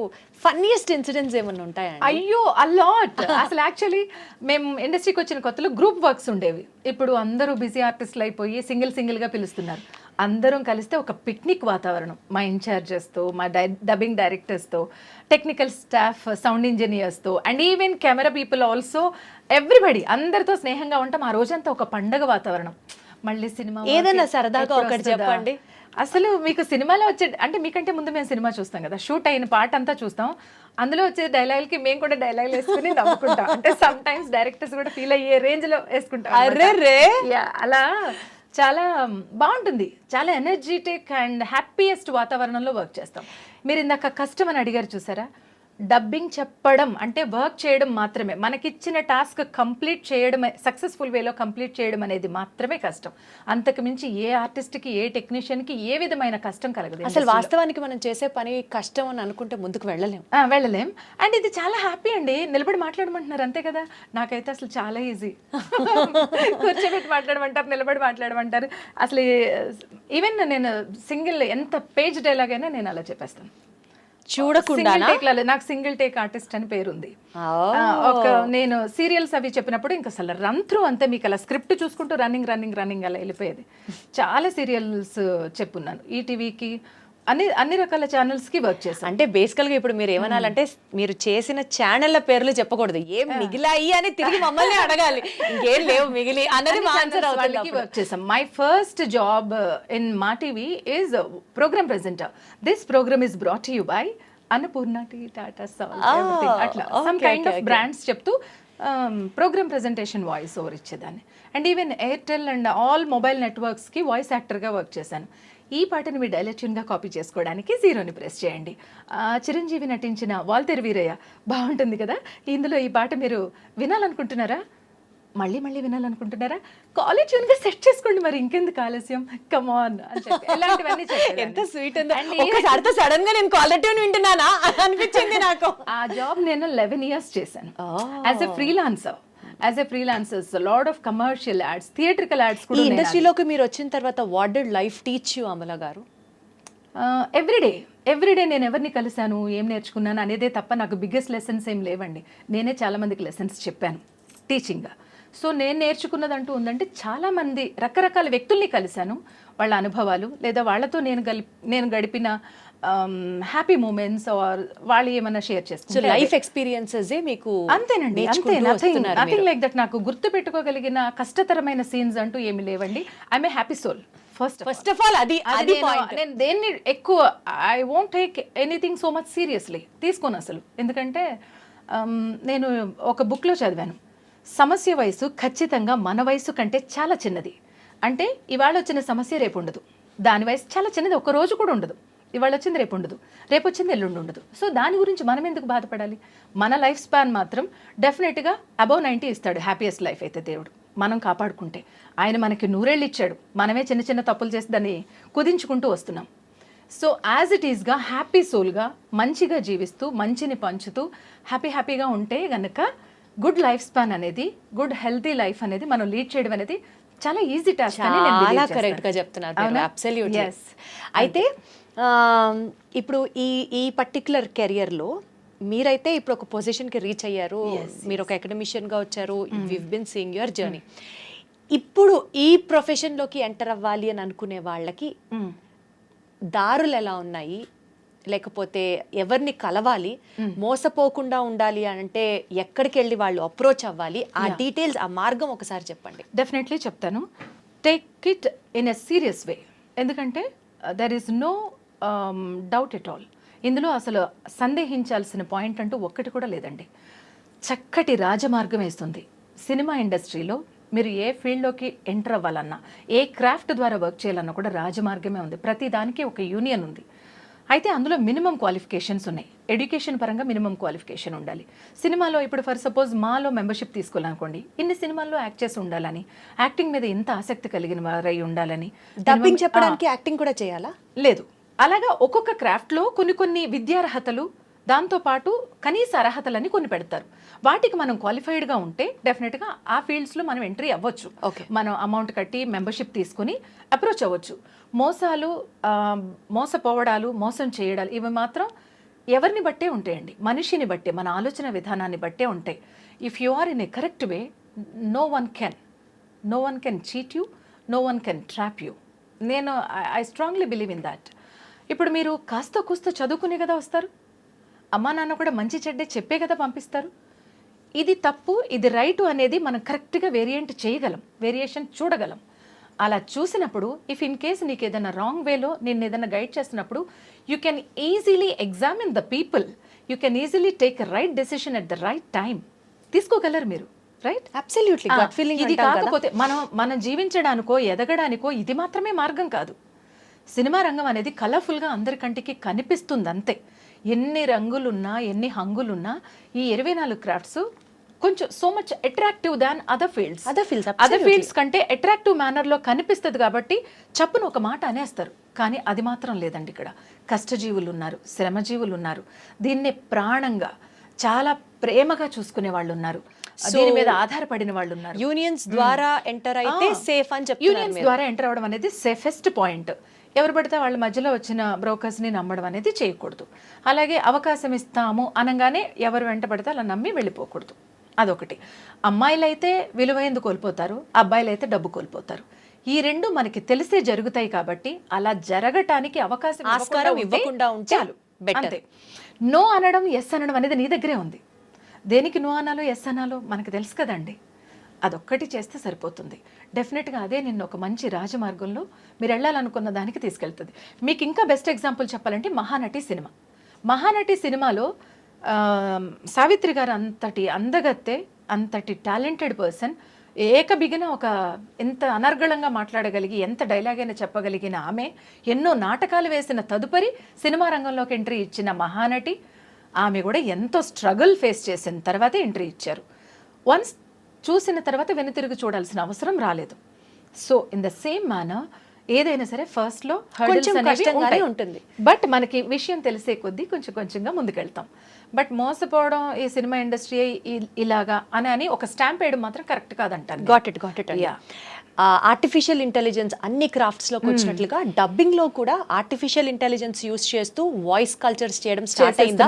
ఫన్నీయెస్ట్ ఇన్సిడెంట్స్ ఏమన్నా ఉంటాయా? అయ్యో అలాట్. అసలు యాక్చువల్లీ మేము ఇండస్ట్రీకి వచ్చిన కొత్తలో గ్రూప్ వర్క్స్ ఉండేవి. ఇప్పుడు అందరూ బిజీ ఆర్టిస్టులు అయిపోయి సింగిల్ గా పిలుస్తున్నారు. అందరం కలిస్తే ఒక పిక్నిక్ వాతావరణం. మా ఇన్ఛార్జెస్తో, మా డబ్బింగ్ డైరెక్టర్స్తో, టెక్నికల్ స్టాఫ్, సౌండ్ ఇంజనీర్స్తో, and even camera people also, everybody అందరితో స్నేహంగా ఉంటాం. ఆ రోజంతా ఒక పండగ వాతావరణం. మళ్ళీ సినిమా ఏదైనా సరదాగా ఒకటి చెప్పండి. అసలు మీకు సినిమాలో వచ్చే అంటే మీకంటే ముందు మేము సినిమా చూస్తాం కదా, షూట్ అయిన పాట అంతా చూస్తాం. అందులో వచ్చే డైలాగులకి మేము కూడా డైలాగులు వేసుకుని నవ్వుకుంటాం. అంటే సమ్ టైమ్స్ డైరెక్టర్స్ కూడా ఫీల్ అయ్యే రేంజ్ లో వేసుకుంటాం. అలా చాలా బాగుంటుంది. చాలా ఎనర్జెటిక్ అండ్ హ్యాపీయెస్ట్ వాతావరణంలో వర్క్ చేస్తాం. మీరు ఇందాక కష్టం అని అడిగారు చూసారా, డబ్బింగ్ చెప్పడం అంటే వర్క్ చేయడం మాత్రమే. మనకిచ్చిన టాస్క్ కంప్లీట్ చేయడమే, సక్సెస్ఫుల్ వేలో కంప్లీట్ చేయడం అనేది మాత్రమే కష్టం. అంతకు మించి ఏ ఆర్టిస్ట్కి, ఏ టెక్నీషియన్కి ఏ విధమైన కష్టం కలగదు. అసలు వాస్తవానికి మనం చేసే పని కష్టం అని అనుకుంటే ముందుకు వెళ్ళలేం. అండ్ ఇది చాలా హ్యాపీ అండి. నిలబడి మాట్లాడమంటున్నారు అంతే కదా. నాకైతే అసలు చాలా ఈజీ. కూర్చోబెట్టి మాట్లాడమంటారు, నిలబడి మాట్లాడమంటారు. అసలు ఈవెన్ నేను సింగిల్ ఎంత పేజ్ డైలాగ్ అయినా నేను అలా చెప్పేస్తాను చూడకుండా. నాకు సింగిల్ టేక్ ఆర్టిస్ట్ అని పేరుంది. ఒక నేను సీరియల్స్ అవి చెప్పినప్పుడు ఇంకా అసలు రన్ త్రూ అంతే, మీకు అలా స్క్రిప్ట్ చూసుకుంటూ రన్నింగ్ అలా వెళ్ళిపోయేది. చాలా సీరియల్స్ చెప్పున్నాను. ఈటీవీకి అన్ని రకాల ఛానల్స్ కి వర్క్ చేశాను. అంటే బేసికల్ గా ఇప్పుడు మీరు ఏమనాలంటే మీరు చేసిన ఛానళ్ల పేర్లు చెప్పకూడదు, ఏం మిగిలాయి అని తిరిగి మమ్మల్ని అడగాలి. ఇంకేం లేవు మిగిలి అన్నది ఆన్సర్ అవుతుంది. వర్క్ చేసాం. My first job in Maa TV is program presenter. This program is brought you by Annapurna tea, Tata salt, అట్లా సమ్ కైండ్ ఆఫ్ బ్రాండ్స్ చెప్తూ ప్రోగ్రామ్ ప్రెజెంటేషన్ వాయిస్ ఓవర్ ఇచ్చేదాన్ని. And even Airtel and all mobile నెట్వర్క్స్కి వాయిస్ యాక్టర్గా వర్క్ చేశాను. ఈ పాటని మీరు డైలాగ్ ట్యూన్గా కాపీ చేసుకోవడానికి 0ని ప్రెస్ చేయండి. చిరంజీవి నటించిన వాల్తేరు వీరయ్య బాగుంటుంది కదా. ఇందులో ఈ పాట మీరు వినాలనుకుంటున్నారా, మళ్ళీ వినాలనుకుంటున్నారా, కాలేజ్ ట్యూన్గా సెట్ చేసుకోండి. మరి ఇంకెందుకు ఆలస్యం, కమ్ ఆన్ అని చెప్పి ఇలాంటివన్నీ ఎంత స్వీట్ ఉంది. సడన్ గా నేను కాలేజ్ ట్యూన్ వింటున్నానా అనిపించింది నాకు. ఆ జాబ్ నేను 11 years చేశాను as a freelancer. As a freelancer, a lot of commercial ads, theatrical ads కూడా. ఈ ఇండస్ట్రీలోకి మీరు వచ్చిన తర్వాత what did life teach you, Amala గారు? ఎవ్రీడే నేను ఎవరిని కలిశాను, ఏం నేర్చుకున్నాను అనేదే తప్ప నాకు బిగ్గెస్ట్ లెసన్స్ ఏం లేవండి. నేనే చాలా మందికి లెసన్స్ చెప్పాను టీచింగ్గా. సో నేను నేర్చుకున్నదంటూ ఉందంటే చాలామంది రకరకాల వ్యక్తుల్ని కలిశాను, వాళ్ళ అనుభవాలు లేదా వాళ్ళతో నేను గడిపిన హ్యాపీ మూమెంట్స్ ఆర్ వాళ్ళు ఏమైనా షేర్ సో చేసుకుంటే లైఫ్ ఎక్స్పీరియన్సెస్ మీకు అంతేనండి, అంతే. Nothing like that. నాకు గుర్తు పెట్టుకోగలిగిన కష్టతరమైన సీన్స్ అంటూ ఏమి లేవండి. I'm a happy soul first of all అది నేను దేన్ని ఎక్కువ I won't take anything so much seriously, తీసుకోను అసలు. ఎందుకంటే నేను ఒక బుక్లో చదివాను, సమస్య వయసు ఖచ్చితంగా మన వయసు కంటే చాలా చిన్నది. అంటే ఇవాళ వచ్చిన సమస్య రేపు ఉండదు, దాని వయసు చాలా చిన్నది, ఒక రోజు కూడా ఉండదు. ఇవాళ వచ్చింది రేపు ఉండదు, రేపు వచ్చింది ఎల్లుండి ఉండదు. సో దాని గురించి మనం ఎందుకు బాధపడాలి? మన లైఫ్ స్పాన్ మాత్రం డెఫినెట్గా అబౌవ్ 90 ఇస్తాడు, హ్యాపీయెస్ట్ లైఫ్ అయితే దేవుడు, మనం కాపాడుకుంటే. ఆయన మనకి 100 ఏళ్ళు ఇచ్చాడు, మనమే చిన్న చిన్న తప్పులు చేసి దాన్ని కుదించుకుంటూ వస్తున్నాం. సో యాజ్ ఇట్ ఈస్గా హ్యాపీ సోల్గా మంచిగా జీవిస్తూ మంచిని పంచుతూ హ్యాపీగా ఉంటే గనక గుడ్ లైఫ్ స్పాన్ అనేది, గుడ్ హెల్తీ లైఫ్ అనేది మనం లీడ్ చేయడం అనేది చాలా ఈజీ టాస్క్ అని నేను చాలా believe కరెక్ట్ గా చేస్తాను. చెప్తున్నారు అవునా? అబ్సల్యూట్లీ. Yes. అయితే ఇప్పుడు ఈ పర్టిక్యులర్ కెరియర్లో మీరైతే ఇప్పుడు ఒక పొజిషన్కి రీచ్ అయ్యారు, మీరు ఒక అకాడమిషియన్గా వచ్చారు, వివ్ బిన్ సీయింగ్ యువర్ జర్నీ. ఇప్పుడు ఈ ప్రొఫెషన్లోకి ఎంటర్ అవ్వాలి అని అనుకునే వాళ్ళకి దారులు ఎలా ఉన్నాయి, లేకపోతే ఎవరిని కలవాలి, మోసపోకుండా ఉండాలి అంటే ఎక్కడికి వెళ్ళి వాళ్ళు అప్రోచ్ అవ్వాలి, ఆ డీటెయిల్స్, ఆ మార్గం ఒకసారి చెప్పండి. డెఫినెట్లీ చెప్తాను. Take it in a serious way. ఎందుకంటే there is no doubt at all. ఇందులో అసలు సందేహించాల్సిన పాయింట్ అంటూ ఒక్కటి కూడా లేదండి. చక్కటి రాజమార్గం వేస్తుంది సినిమా ఇండస్ట్రీలో. మీరు ఏ ఫీల్డ్లోకి ఎంటర్ అవ్వాలన్నా, ఏ క్రాఫ్ట్ ద్వారా వర్క్ చేయాలన్నా కూడా రాజమార్గమే ఉంది. ప్రతి దానికి ఒక యూనియన్ ఉంది. అయితే అందులో మినిమం క్వాలిఫికేషన్స్ ఉన్నాయి. ఎడ్యుకేషన్ పరంగా మినిమం క్వాలిఫికేషన్ ఉండాలి. సినిమాలో ఇప్పుడు ఫర్ సపోజ్ మాలో మెంబర్షిప్ తీసుకోవాలనుకోండి, ఇన్ని సినిమాల్లో యాక్ట్ చేసి ఉండాలని, యాక్టింగ్ మీద ఇంత ఆసక్తి కలిగిన వారై ఉండాలని. డబ్బింగ్ చెప్పడానికి యాక్టింగ్ కూడా చేయాలా? లేదు. అలాగా ఒక్కొక్క క్రాఫ్ట్లో కొన్ని విద్యార్హతలు, దాంతోపాటు కనీస అర్హతలని కొన్ని పెడతారు. వాటికి మనం క్వాలిఫైడ్గా ఉంటే డెఫినెట్గా ఆ ఫీల్డ్స్లో మనం ఎంట్రీ అవ్వచ్చు. మనం అమౌంట్ కట్టి మెంబర్షిప్ తీసుకుని అప్రోచ్ అవ్వచ్చు. మోసాలు, మోసపోవడాలు, మోసం చేయడాలు ఇవి మాత్రం ఎవరిని బట్టే ఉంటాయండి, మనిషిని బట్టే, మన ఆలోచన విధానాన్ని బట్టే ఉంటాయి. If you are in a correct way, no one can cheat you, no one can trap you. నేను I strongly believe in that. ఇప్పుడు మీరు కాస్త కూస్త చదువుకునే కదా వస్తారు, అమ్మా నాన్న కూడా మంచి చెడ్డే చెప్పే కదా పంపిస్తారు. ఇది తప్పు, ఇది రైటు అనేది మనం కరెక్ట్గా వేరియేషన్ చూడగలం. అలా చూసినప్పుడు ఇఫ్ ఇన్ కేస్ నీకు ఏదైనా రాంగ్ వేలో నేను ఏదైనా గైడ్ చేసినప్పుడు you can easily examine the people, you can easily take right decision at the right time. తీసుకోగలరు మీరు, రైట్? అబ్సల్యూట్లీ. ఇది కాకపోతే మనం జీవించడానికో ఎదగడానికో ఇది మాత్రమే మార్గం కాదు. సినిమా రంగం అనేది కలర్ఫుల్గా అందరికంటికి కనిపిస్తుంది అంతే. ఎన్ని రంగులున్నా, ఎన్ని హంగులున్నా ఈ 24 క్రాఫ్ట్స్ కొంచెం so much attractive than other fields కంటే అట్రాక్టివ్ మేనర్లో కనిపిస్తుంది కాబట్టి చప్పున ఒక మాట అనేస్తారు. కానీ అది మాత్రం లేదండి. ఇక్కడ కష్టజీవులు ఉన్నారు, శ్రమజీవులు ఉన్నారు, దీన్నే ప్రాణంగా చాలా ప్రేమగా చూసుకునే వాళ్ళు ఉన్నారు, దీని మీద ఆధారపడిన వాళ్ళు ఉన్నారు. యూనియన్స్ ద్వారా ఎంటర్ అయితే సేఫ్ అని చెప్తున్నారు. యూనియన్స్ ద్వారా ఎంటర్ అవ్వడం అనేది సేఫెస్ట్ పాయింట్. ఎవరు పడితే వాళ్ళ మధ్యలో వచ్చిన బ్రోకర్స్ని నమ్మడం అనేది చేయకూడదు. అలాగే అవకాశం ఇస్తాము అనగానే ఎవరు వెంట పడితే అలా నమ్మి వెళ్ళిపోకూడదు. అదొకటి. అమ్మాయిలు అయితే విలువైంది కోల్పోతారు, అబ్బాయిలు అయితే డబ్బు కోల్పోతారు. ఈ రెండు మనకి తెలిసే జరుగుతాయి కాబట్టి అలా జరగటానికి ఆస్కారం ఇవ్వకుండా ఉంటే అంతే. నో అనడం, ఎస్ అనడం అనేది నీ దగ్గరే ఉంది. దేనికి నో అనాలో ఎస్ అనాలో మనకు తెలుసు కదండి. అదొక్కటి చేస్తే సరిపోతుంది. డెఫినెట్గా అదే నిన్న ఒక మంచి రాజమార్గంలో మీరు వెళ్ళాలనుకున్న దానికి తీసుకెళ్తుంది. మీకు ఇంకా బెస్ట్ ఎగ్జాంపుల్ చెప్పాలంటే మహానటి సినిమాలో సావిత్రి గారు అంతటి అందగత్తె, అంతటి టాలెంటెడ్ పర్సన్, ఏకబిగిన ఒక ఎంత అనర్గళంగా మాట్లాడగలిగి ఎంత డైలాగ్ అయినా చెప్పగలిగిన ఆమె, ఎన్నో నాటకాలు వేసిన తదుపరి సినిమా రంగంలోకి ఎంట్రీ ఇచ్చిన మహానటి. ఆమె కూడా ఎంతో స్ట్రగుల్ ఫేస్ చేసిన తర్వాతే ఎంట్రీ ఇచ్చారు. వన్స్ చూసిన తర్వాత వెనుతిరిగి చూడాల్సిన అవసరం రాలేదు. So in the same manner ఏదైనా సరే ఫస్ట్లో హర్డిల్స్ అనేవి ఉంటుంది. బట్ మనకి విషయం తెలిసే కొద్దీ కొంచెంగా ముందుకెళ్తాం. బట్ మోసపోవడం ఈ సినిమా ఇండస్ట్రీ ఇలాగా అని ఒక స్టాంప్ వేయడం మాత్రం కరెక్ట్ కాదంటాను. Got it. ఆర్టిఫిషియల్ ఇంటెలిజెన్స్ అన్ని క్రాఫ్ట్స్లోకి వచ్చినట్లుగా డబ్బింగ్లో కూడా ఆర్టిఫిషియల్ ఇంటెలిజెన్స్ యూస్ చేస్తూ వాయిస్ కల్చర్స్ చేయడం స్టార్ట్ అయింది.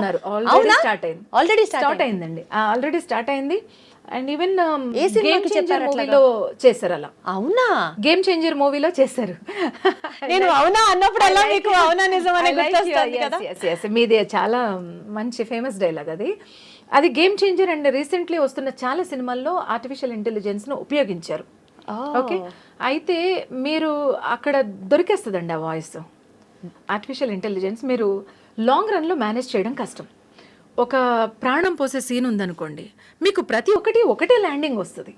ఆల్రెడీ స్టార్ట్ అయిందండి. ఆల్రెడీ స్టార్ట్ అయింది. అండ్ ఈవెన్ ఏ సినిమాకి గేమ్ చేంజర్ చెప్పారు అట్లాగా? మూవీలో చేశారు అలా. అవునా? గేమ్ చేంజర్ మూవీలో చేశారు. నేను అవునా అన్నప్పుడల్లా మీకు అవునా నిజం అని గుర్తొస్తుంది కదా. మీది చాలా మంచి ఫేమస్ డైలాగ్ అది. అది గేమ్ చేంజర్. అండ్ రీసెంట్లీ వస్తున్న చాలా సినిమాల్లో ఆర్టిఫిషియల్ ఇంటెలిజెన్స్ను ఉపయోగించారు. ఓకే, అయితే మీరు అక్కడ దొరికేస్తుందండి ఆ వాయిస్. ఆర్టిఫిషియల్ ఇంటెలిజెన్స్ మీరు లాంగ్ రన్లో మేనేజ్ చేయడం కష్టం. ఒక ప్రాణం పోసే సీన్ ఉందనుకోండి, మీకు ప్రతి ఒక్కటి ఒకటే ల్యాండింగ్ వస్తుంది,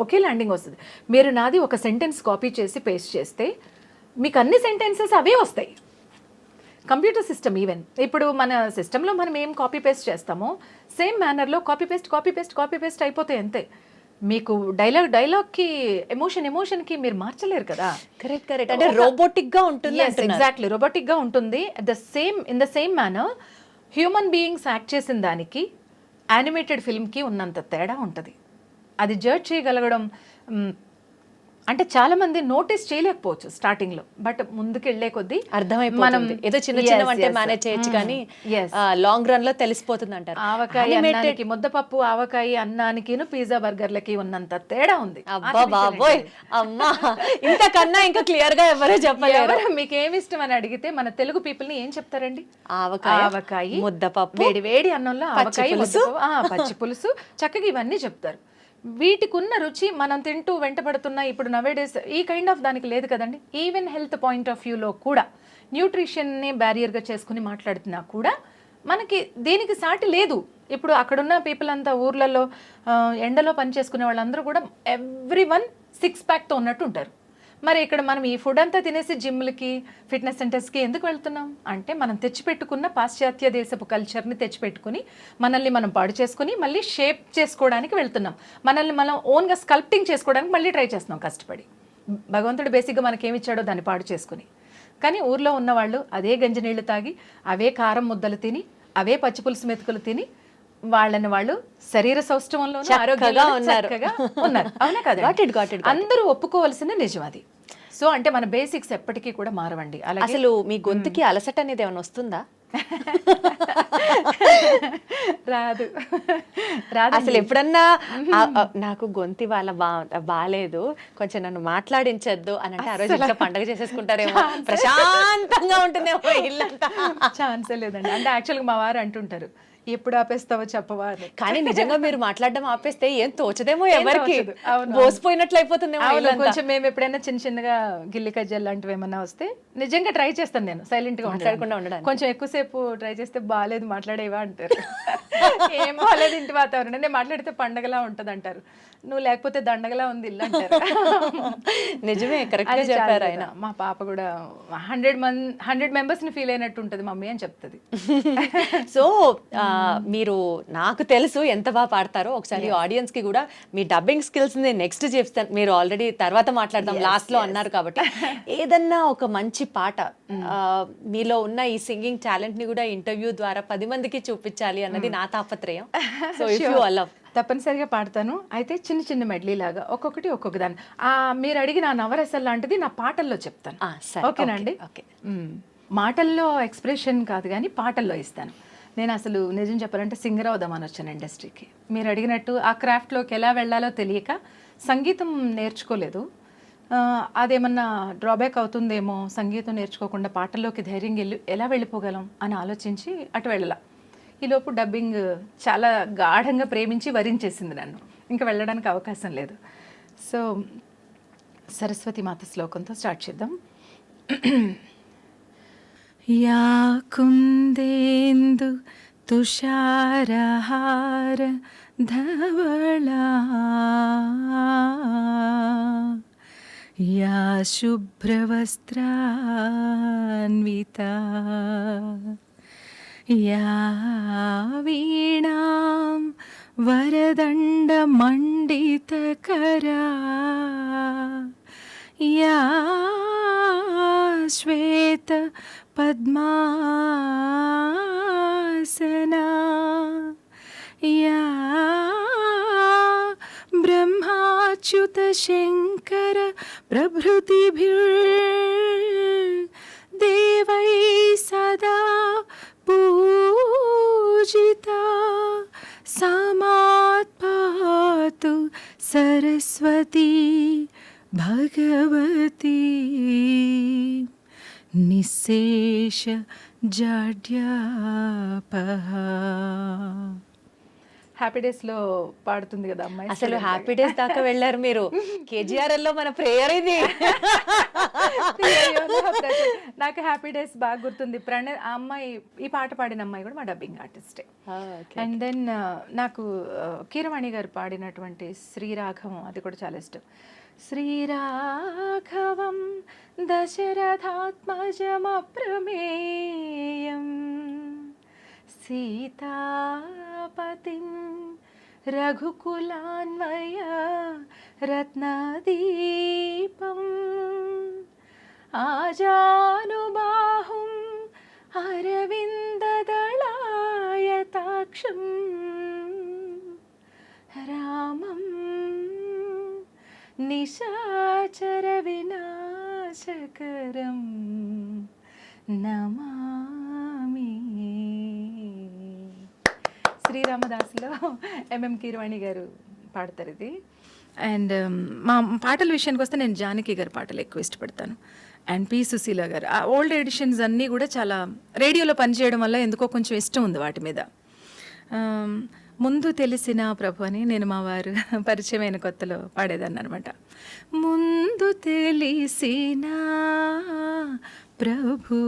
ఒకే ల్యాండింగ్ వస్తుంది. మీరు నాది ఒక సెంటెన్స్ కాపీ చేసి పేస్ట్ చేస్తే మీకు అన్ని సెంటెన్సెస్ అవే వస్తాయి. కంప్యూటర్ సిస్టమ్ ఈవెన్ ఇప్పుడు మన సిస్టంలో మనం ఏం కాపీ పేస్ట్ చేస్తామో సేమ్ మేనర్లో కాపీ పేస్ట్ అయిపోతాయి అంతే. మీకు డైలాగ్కి ఎమోషన్కి మీరు మార్చలేరు కదా. కరెక్ట్. అంటే రోబోటిక్ గా ఉంటుంది. ఎగ్జాక్ట్లీ, రోబోటిక్ గా ఉంటుంది. In the same manner human beings act చేసిన దానికి యానిమేటెడ్ ఫిల్మ్కి ఉన్నంత తేడా ఉంటుంది. అది జడ్జ్ చేయగలగడం అంటే చాలా మంది నోటీస్ చేయలేకపోవచ్చు స్టార్టింగ్ లో, బట్ ముందుకు వెళ్లే కొద్దీ అర్థమైపోతుంది. ఏదో చిన్న అంటే మేనేజ్ చేయొచ్చు కానీ లాంగ్ రన్ లో తెలిసిపోతుంది అంటారు. ఆవకాయ అన్నానికి, ముద్దపప్పు ఆవకాయ అన్నానికి పిజ్జా బర్గర్లకి ఉన్నంత తేడా ఉంది. అబ్బా బాబోయ్, అమ్మా ఇంతకన్నా ఇంకా క్లియర్ గా ఎవరూ చెప్పలేరు. మీకు ఏమి ఇష్టం అని అడిగితే మన తెలుగు పీపుల్ ని ఏం చెప్తారండి? ఆవకాయ, ముద్దపప్పు, వేడి అన్నంలో ఆవకాయ, పచ్చి పులుసు, చక్కగా ఇవన్నీ చెప్తారు. వీటికి ఉన్న రుచి మనం తింటూ వెంటబడుతున్న ఇప్పుడు నవేడేస్ ఈ కైండ్ ఆఫ్ దానికి లేదు కదండి. ఈవెన్ హెల్త్ పాయింట్ ఆఫ్ వ్యూలో కూడా న్యూట్రిషన్ని బ్యారియర్గా చేసుకుని మాట్లాడుతున్నా కూడా మనకి దీనికి సాటి లేదు. ఇప్పుడు అక్కడున్న పీపుల్ అంతా ఊర్లలో ఎండలో పని చేసుకునే వాళ్ళందరూ కూడా ఎవ్రీవన్ 6 ప్యాక్తో ఉన్నట్టు ఉంటారు. మరి ఇక్కడ మనం ఈ ఫుడ్ అంతా తినేసి జిమ్లకి, ఫిట్నెస్ సెంటర్స్కి ఎందుకు వెళ్తున్నాం అంటే మనం తెచ్చిపెట్టుకున్న పాశ్చాత్య దేశపు కల్చర్ని తెచ్చిపెట్టుకుని మనల్ని మనం పాడు చేసుకుని మళ్ళీ షేప్ చేసుకోవడానికి వెళ్తున్నాం. మనల్ని మనం ఓన్గా స్కల్ప్టింగ్ చేసుకోవడానికి మళ్ళీ ట్రై చేస్తున్నాం కష్టపడి. భగవంతుడు బేసిక్గా మనకేమిచ్చాడో దాన్ని పాడు చేసుకుని. కానీ ఊర్లో ఉన్నవాళ్ళు అదే గంజి నీళ్లు తాగి, అవే కారం ముద్దలు తిని, అవే పచ్చిపులుసు మెతుకులు తిని వాళ్ళని వాళ్ళు శరీర సౌష్ఠవంలో ఆరోగ్యంగా ఉన్నారు. అవునా కదా? అందరూ ఒప్పుకోవాల్సిన నిజం అది. సో అంటే మన బేసిక్స్ ఎప్పటికీ కూడా మారవండి. అలాగే అసలు మీ గొంతుకి అలసట అనేది ఏమైనా వస్తుందా? రాదు. అసలు ఎప్పుడన్నా నాకు గొంతు వాళ్ళ బాగాలేదు, కొంచెం నన్ను మాట్లాడించద్దు అని అంటే ఆ రోజు ఇంట్లో పండగ చేసేసుకుంటారేమో, ప్రశాంతంగా ఉంటుందేమో ఇల్లంతా. ఛాన్సే లేదండి. అంటే యాక్చువల్గా మా వారు అంటుంటారు, ఎప్పుడు ఆపేస్తావో చెప్పవా అని. కానీ నిజంగా మీరు మాట్లాడడం ఆపేస్తే ఏం తోచదేమో ఎవరికి, మోసపోయినట్లు అయిపోతుందేమో. కొంచెం మేము ఎప్పుడైనా చిన్నగా గిల్లి కజ్జల్ లాంటివి ఏమన్నా వస్తే నిజంగా ట్రై చేస్తాను నేను సైలెంట్ గా మాట్లాడకుండా ఉండడానికి. కొంచెం ఎక్కువసేపు ట్రై చేస్తే బాగాలేదు మాట్లాడేవా అంటారు. ఏం బాగాలేదు ఇంటి వాతావరణం, నేను మాట్లాడితే పండగలా ఉంటది అంటారు, నువ్వు లేకపోతే దండగలా ఉంది ఇల్లు అంటారు. నిజమే, కరెక్ట్ చెప్పారు ఆయన. మా పాప కూడా 100 మెంబర్స్ ని ఫీల్ అయినట్టు ఉంటది మమ్మీ అని చెప్తుంది. సో మీరు నాకు తెలుసు ఎంత బాగా పాడతారో. ఒకసారి ఆడియన్స్ కి కూడా మీ డబ్బింగ్ స్కిల్స్ ని నెక్స్ట్ చెప్తాను. మీరు ఆల్రెడీ తర్వాత మాట్లాడదాం లాస్ట్ లో అన్నారు కాబట్టి ఏదన్నా ఒక మంచి పాట, మీలో ఉన్న ఈ సింగింగ్ టాలెంట్ ని కూడా ఇంటర్వ్యూ ద్వారా 10 మందికి చూపించాలి అన్నది నా తాపత్రయం. సో ఇఫ్ యు అలౌ తప్పనిసరిగా పాడతాను. అయితే చిన్న మెడ్లీ లాగా ఒక్కొక్క దాన్ని మీరు అడిగిన నవరసల్ లాంటిది నా పాటల్లో చెప్తాను. ఓకేనా అండి? మాటల్లో ఎక్స్ప్రెషన్ కాదు కానీ పాటల్లో ఇస్తాను. నేను అసలు నిజం చెప్పాలంటే సింగర్ అవుదామని వచ్చాను ఇండస్ట్రీకి. మీరు అడిగినట్టు ఆ క్రాఫ్ట్లోకి ఎలా వెళ్ళాలో తెలియక సంగీతం నేర్చుకోలేదు. అదేమన్నా డ్రాబ్యాక్ అవుతుందేమో, సంగీతం నేర్చుకోకుండా పాటల్లోకి ధైర్యంగా ఎలా వెళ్ళిపోగలం అని ఆలోచించి అటు వెళ్ళాల. ఈలోపు డబ్బింగ్ చాలా గాఢంగా ప్రేమించి వరించేసింది నన్ను, ఇంకా వెళ్ళడానికి అవకాశం లేదు. సో సరస్వతి మాత శ్లోకంతో స్టార్ట్ చేద్దాం. యా కుందేందు తుషారహార ధవళా యా శుభ్రవస్త్రాన్వితా యా వీణాం వరదండమండితకరా యా శ్వేత పద్మాసనా యా బ్రహ్మాచ్యుత శంకర ప్రభృతిభిర్దేవై సదా పూజితా సమాత్పాద భగవతి నిశేష జాడ్యాపహ. హ్యాపీ డేస్లో పాడుతుంది కదా అమ్మాయి. అసలు హ్యాపీ డేస్ దాకా వెళ్ళారు మీరు. KGRL లో మన ప్రేయర్ ఇది. నాకు హ్యాపీ డేస్ బాగా గుర్తుంది. ఆ అమ్మాయి, ఈ పాట పాడిన అమ్మాయి కూడా మా డబ్బింగ్ ఆర్టిస్టే. అండ్ దెన్ నాకు కీరవాణి గారు పాడినటువంటి శ్రీరాఘవం అది కూడా చాలా ఇష్టం. శ్రీరాఘవం దశరథాత్మజమప్రమేయం సీతాపతిం రఘుకులాన్వయ రత్నదీపం ఆజానుబాహుం అరవిందదళాయతాక్షం రామం నిశాచర వినాశకరం నమామి. శ్రీరామదాసులో ఎంఎం కీరవాణి గారు పాడతారు ఇది. అండ్ మా పాటల విషయానికి వస్తే నేను జానకి గారి పాటలు ఎక్కువ ఇష్టపడతాను. అండ్ పి సుశీల గారు ఆ ఓల్డ్ ఎడిషన్స్ అన్నీ కూడా చాలా రేడియోలో పనిచేయడం వల్ల ఎందుకో కొంచెం ఇష్టం ఉంది వాటి మీద. ముందు తెలిసిన ప్రభు అని నేను మా వారు పరిచయమైన కొత్తలో పాడేదాన్ని అనమాట. ముందు తెలిసిన ప్రభు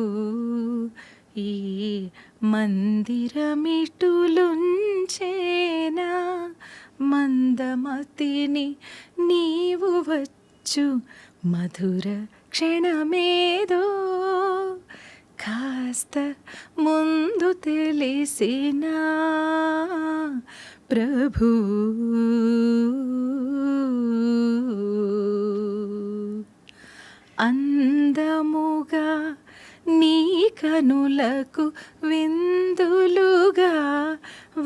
ఈ మందిరమిటులుంచేనా మందమతిని నీవు వచ్చు మధుర క్షణమేదో కాస్త ముందు తెలిసిన ప్రభు అందముగా నీ కనులకు విందులుగా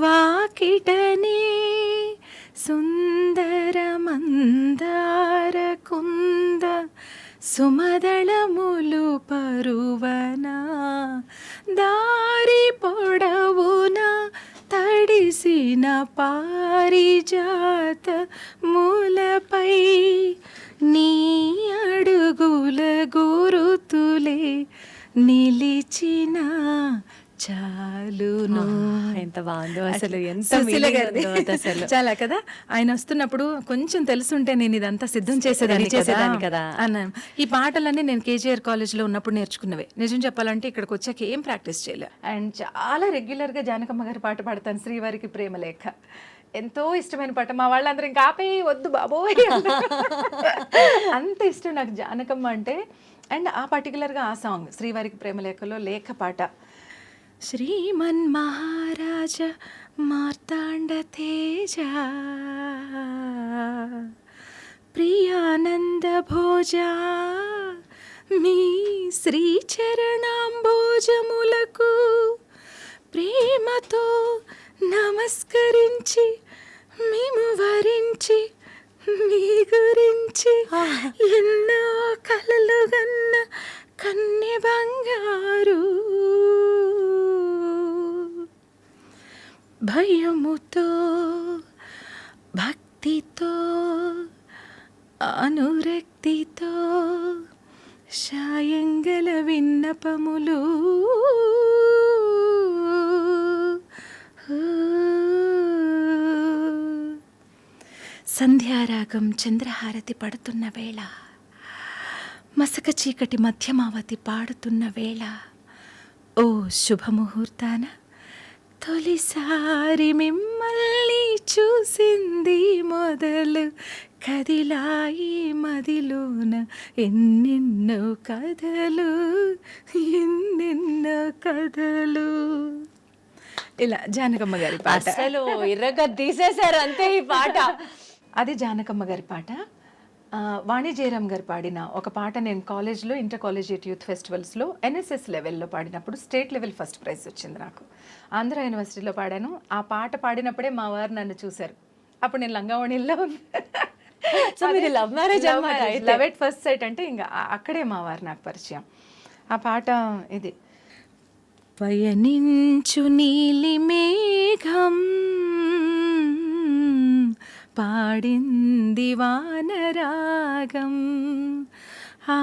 వాకిటనే సుందర మందార కుంద సుమదళములు పరువన దారి పొడవున తడిసిన పారిజాత మూలపై నీ అడుగుల గురుతులే నిలిచిన చాలును. ఎంత బాగుందో అసలు, ఎంత సుశీల meaning గారిది. ఉందో అసలు. చాలా కదా. ఆయన వస్తున్నప్పుడు కొంచెం తెలుసుంటే నేను ఇదంతా సిద్ధం చేసేదాన్ని కదా అన్నాను. ఈ పాటలన్నీ నేను KGR కాలేజ్లో ఉన్నప్పుడు నేర్చుకున్నవే. నిజం చెప్పాలంటే ఇక్కడికి వచ్చాక ఏం ప్రాక్టీస్ చేయలే. అండ్ చాలా రెగ్యులర్గా జానకమ్మ గారి పాట పాడతాను, శ్రీవారికి ప్రేమలేఖ. ఎంతో ఇష్టమైన పాట. మా వాళ్ళందరూ ఇంకా ఆపే వద్దు బాబోయ్ అంత ఇష్టం నాకు జానకమ్మ అంటే. అండ్ ఆ పర్టికులర్గా ఆ సాంగ్ శ్రీవారికి ప్రేమలేఖలో లేఖ పాట. శ్రీమన్ మహారాజ మార్తాండ తేజ ప్రియానంద భోజ మీ శ్రీచరణాంబోజములకు ప్రేమతో నమస్కరించి మేము వరించి మీ గురించి ఎన్నో కలలు గన్న కన్నె బంగారు భయముతో భక్తితో అనురక్తితో శాయంగల విన్నపములు సంధ్యారాగం చంద్రహారతి పడుతున్న వేళ, మసక చీకటి మధ్యమావతి పాడుతున్న వేళ, ఓ శుభముహూర్తాన తొలిసారి మిమ్మల్ని చూసింది మొదలు కదిలాయి మదిలోన ఎన్నెన్నో కథలు ఎన్నెన్నో కథలు. ఇలా జానకమ్మ గారి పాట. అసలు ఇర్రగా తీసేశారు అంతే ఈ పాట. అది జానకమ్మ గారి పాట. వాణి జయరామ్ గారు పాడిన ఒక పాట నేను కాలేజ్లో ఇంటర్ కాలేజియేట్ యూత్ ఫెస్టివల్స్లో NSS లెవెల్లో పాడినప్పుడు స్టేట్ లెవెల్ ఫస్ట్ ప్రైజ్ వచ్చింది నాకు. ఆంధ్ర యూనివర్సిటీలో పాడాను. ఆ పాట పాడినప్పుడే మా వారు నన్ను చూశారు. అప్పుడు నేను లంగావణిలో సో మీరు లవ్ మ్యారేజ్ అన్నమాట. లవ్ ఎట్ ఫస్ట్ సైట్ అంటే ఇంకా అక్కడే మా వారు నాకు పరిచయం. ఆ పాట ఇది. పయనించు నీలి మేఘం పాడింది వానరాగం ఆ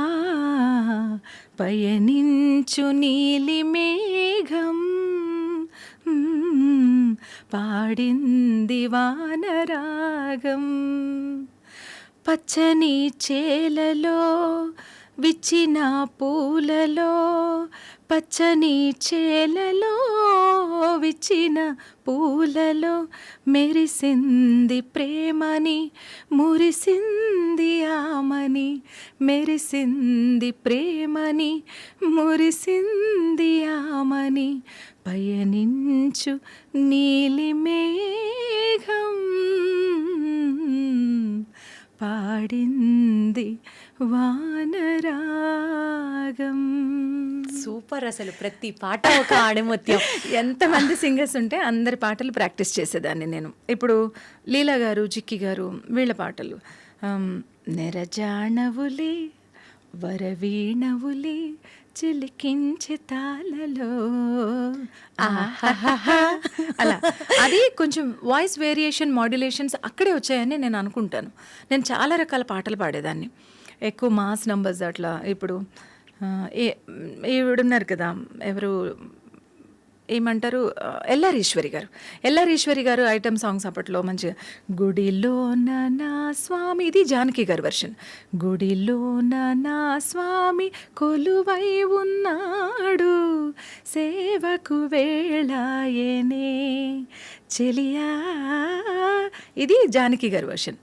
పయనించు నీలి మేఘం పాడింది వానరాగం పచ్చని చేలలో విచ్చిన పూలలో పచ్చని చేలలో విచ్చిన పూలలో మెరిసింది ప్రేమని మురిసింది ఆమని మెరిసింది ప్రేమని మురిసింది ఆమని పయనించు నీలి మేఘం పాడింది వానరాగం. సూపర్, అసలు ప్రతి పాట ఒక ఆణిముత్యం. ఎంతమంది సింగర్స్ ఉంటే అందరి పాటలు ప్రాక్టీస్ చేసేదాన్ని నేను. ఇప్పుడు లీలా గారు, జిక్కి గారు వీళ్ళ పాటలు నెరజాణవులే వరవీణవులే చిలికించి తాళలో అలా అది కొంచెం వాయిస్ వేరియేషన్ మాడ్యులేషన్స్ అక్కడే వచ్చాయని నేను అనుకుంటాను. నేను చాలా రకాల పాటలు పాడేదాన్ని, ఎక్కువ మాస్ నంబర్స్ అట్లా. ఇప్పుడు ఈవిడున్నారు కదా, ఎవరు ఏమంటారు, ఎల్లారీశ్వరి గారు ఐటమ్ సాంగ్స్ అప్పట్లో మంచిగా గుడిలో నా స్వామి, ఇది జానకి గారి వర్షన్. గుడిలో నా స్వామి కొలువై ఉన్నాడు సేవకు వేళాయనే చెలియా, ఇది జానకి గారి వర్షన్.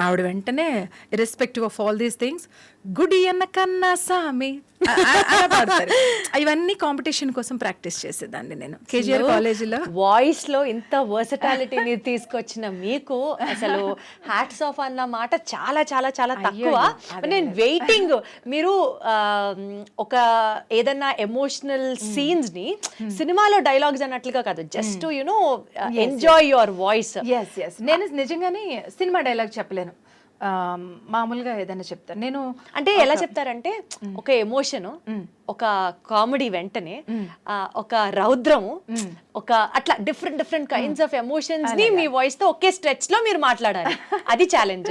ఆవిడ వెంటనే irrespective of all these things గుడి అన్న కన్నా సామి అలా పాడతారు. ఇవన్నీ కాంపిటీషన్ కోసం ప్రాక్టీస్ చేసేదాన్ని నేను కేజీఆర్ కాలేజీలో. వాయిస్ లో ఇంత వర్సటాలిటీని తీసుకొచ్చిన మీకు అసలు హ్యాట్స్ ఆఫ్ అన్న మాట చాలా చాలా చాలా తక్కువ. నేను వెయిటింగ్ మీరు ఒక ఏదన్నా ఎమోషనల్ సీన్స్ ని సినిమాలో డైలాగ్స్ అన్నట్లుగా కాదు, just you know enjoy your voice. నేను నిజంగానే సినిమా డైలాగ్ చెప్పలేను, మామూలుగా ఏదైనా చెప్తాను నేను. అంటే ఎలా చెప్తారంటే ఒక ఎమోషన్, ఒక కామెడీ, వెంటనే ఒక రౌద్రము, ఒక అట్లా డిఫరెంట్ కైండ్స్ ఆఫ్ ఎమోషన్స్ ని మీ వాయిస్ తో ఒకే స్ట్రెచ్ లో మీరు మాట్లాడాలి. అది ఛాలెంజ్.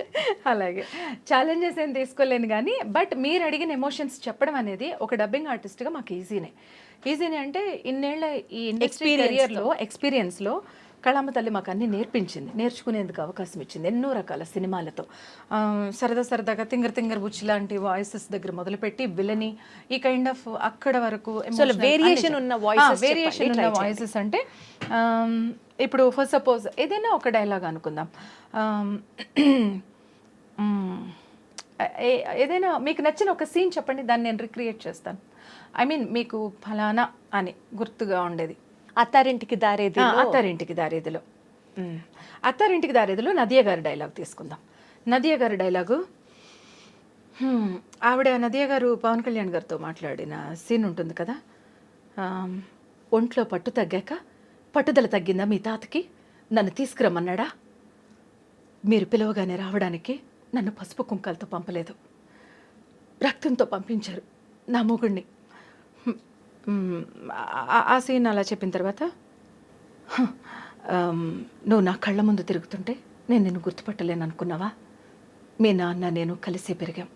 అలాగే ఛాలెంజెస్ ఏం తీసుకోలేను కానీ, బట్ మీరు అడిగిన ఎమోషన్స్ చెప్పడం అనేది ఒక డబ్బింగ్ ఆర్టిస్ట్గా మాకు ఈజీనే అంటే ఇన్నేళ్ల ఈ ఇండస్ట్రీ కెరియర్లో ఎక్స్పీరియన్స్లో కళామ తల్లి మాకు అన్నీ నేర్పించింది, నేర్చుకునేందుకు అవకాశం ఇచ్చింది ఎన్నో రకాల సినిమాలతో. సరదాగా తింగర్ బుచ్చి లాంటి వాయిసెస్ దగ్గర మొదలుపెట్టి విలని ఈ కైండ్ ఆఫ్ అక్కడ వరకు వేరియేషన్ ఉన్న వాయిసెస్ అంటే ఇప్పుడు ఫర్ సపోజ్ ఏదైనా ఒక డైలాగ్ అనుకుందాం, ఏదైనా మీకు నచ్చిన ఒక సీన్ చెప్పండి, దాన్ని నేను రిక్రియేట్ చేస్తాను. ఐ మీన్ మీకు ఫలానా అని గుర్తుగా ఉండేది. అత్తారింటికి దారేదిలో నదియా గారి డైలాగ్ తీసుకుందాం. నదియా గారి డైలాగు, నదియా గారు పవన్ కళ్యాణ్ గారితో మాట్లాడిన సీన్ ఉంటుంది కదా, ఒంట్లో పట్టుదల తగ్గిందా మీ తాతకి, నన్ను తీసుకురమ్మన్నాడా, మీరు పిలవగానే రావడానికి నన్ను పసుపు కుంకాలతో పంపలేదు, రక్తంతో పంపించారు నా మొగుడిని. ఆ సీన్ అలా చెప్పిన తర్వాత, నువ్వు నా కళ్ళ ముందు తిరుగుతుంటే నేను నిన్ను గుర్తుపట్టలేను అనుకున్నావా, మీ నాన్న నేను కలిసే పెరిగాం,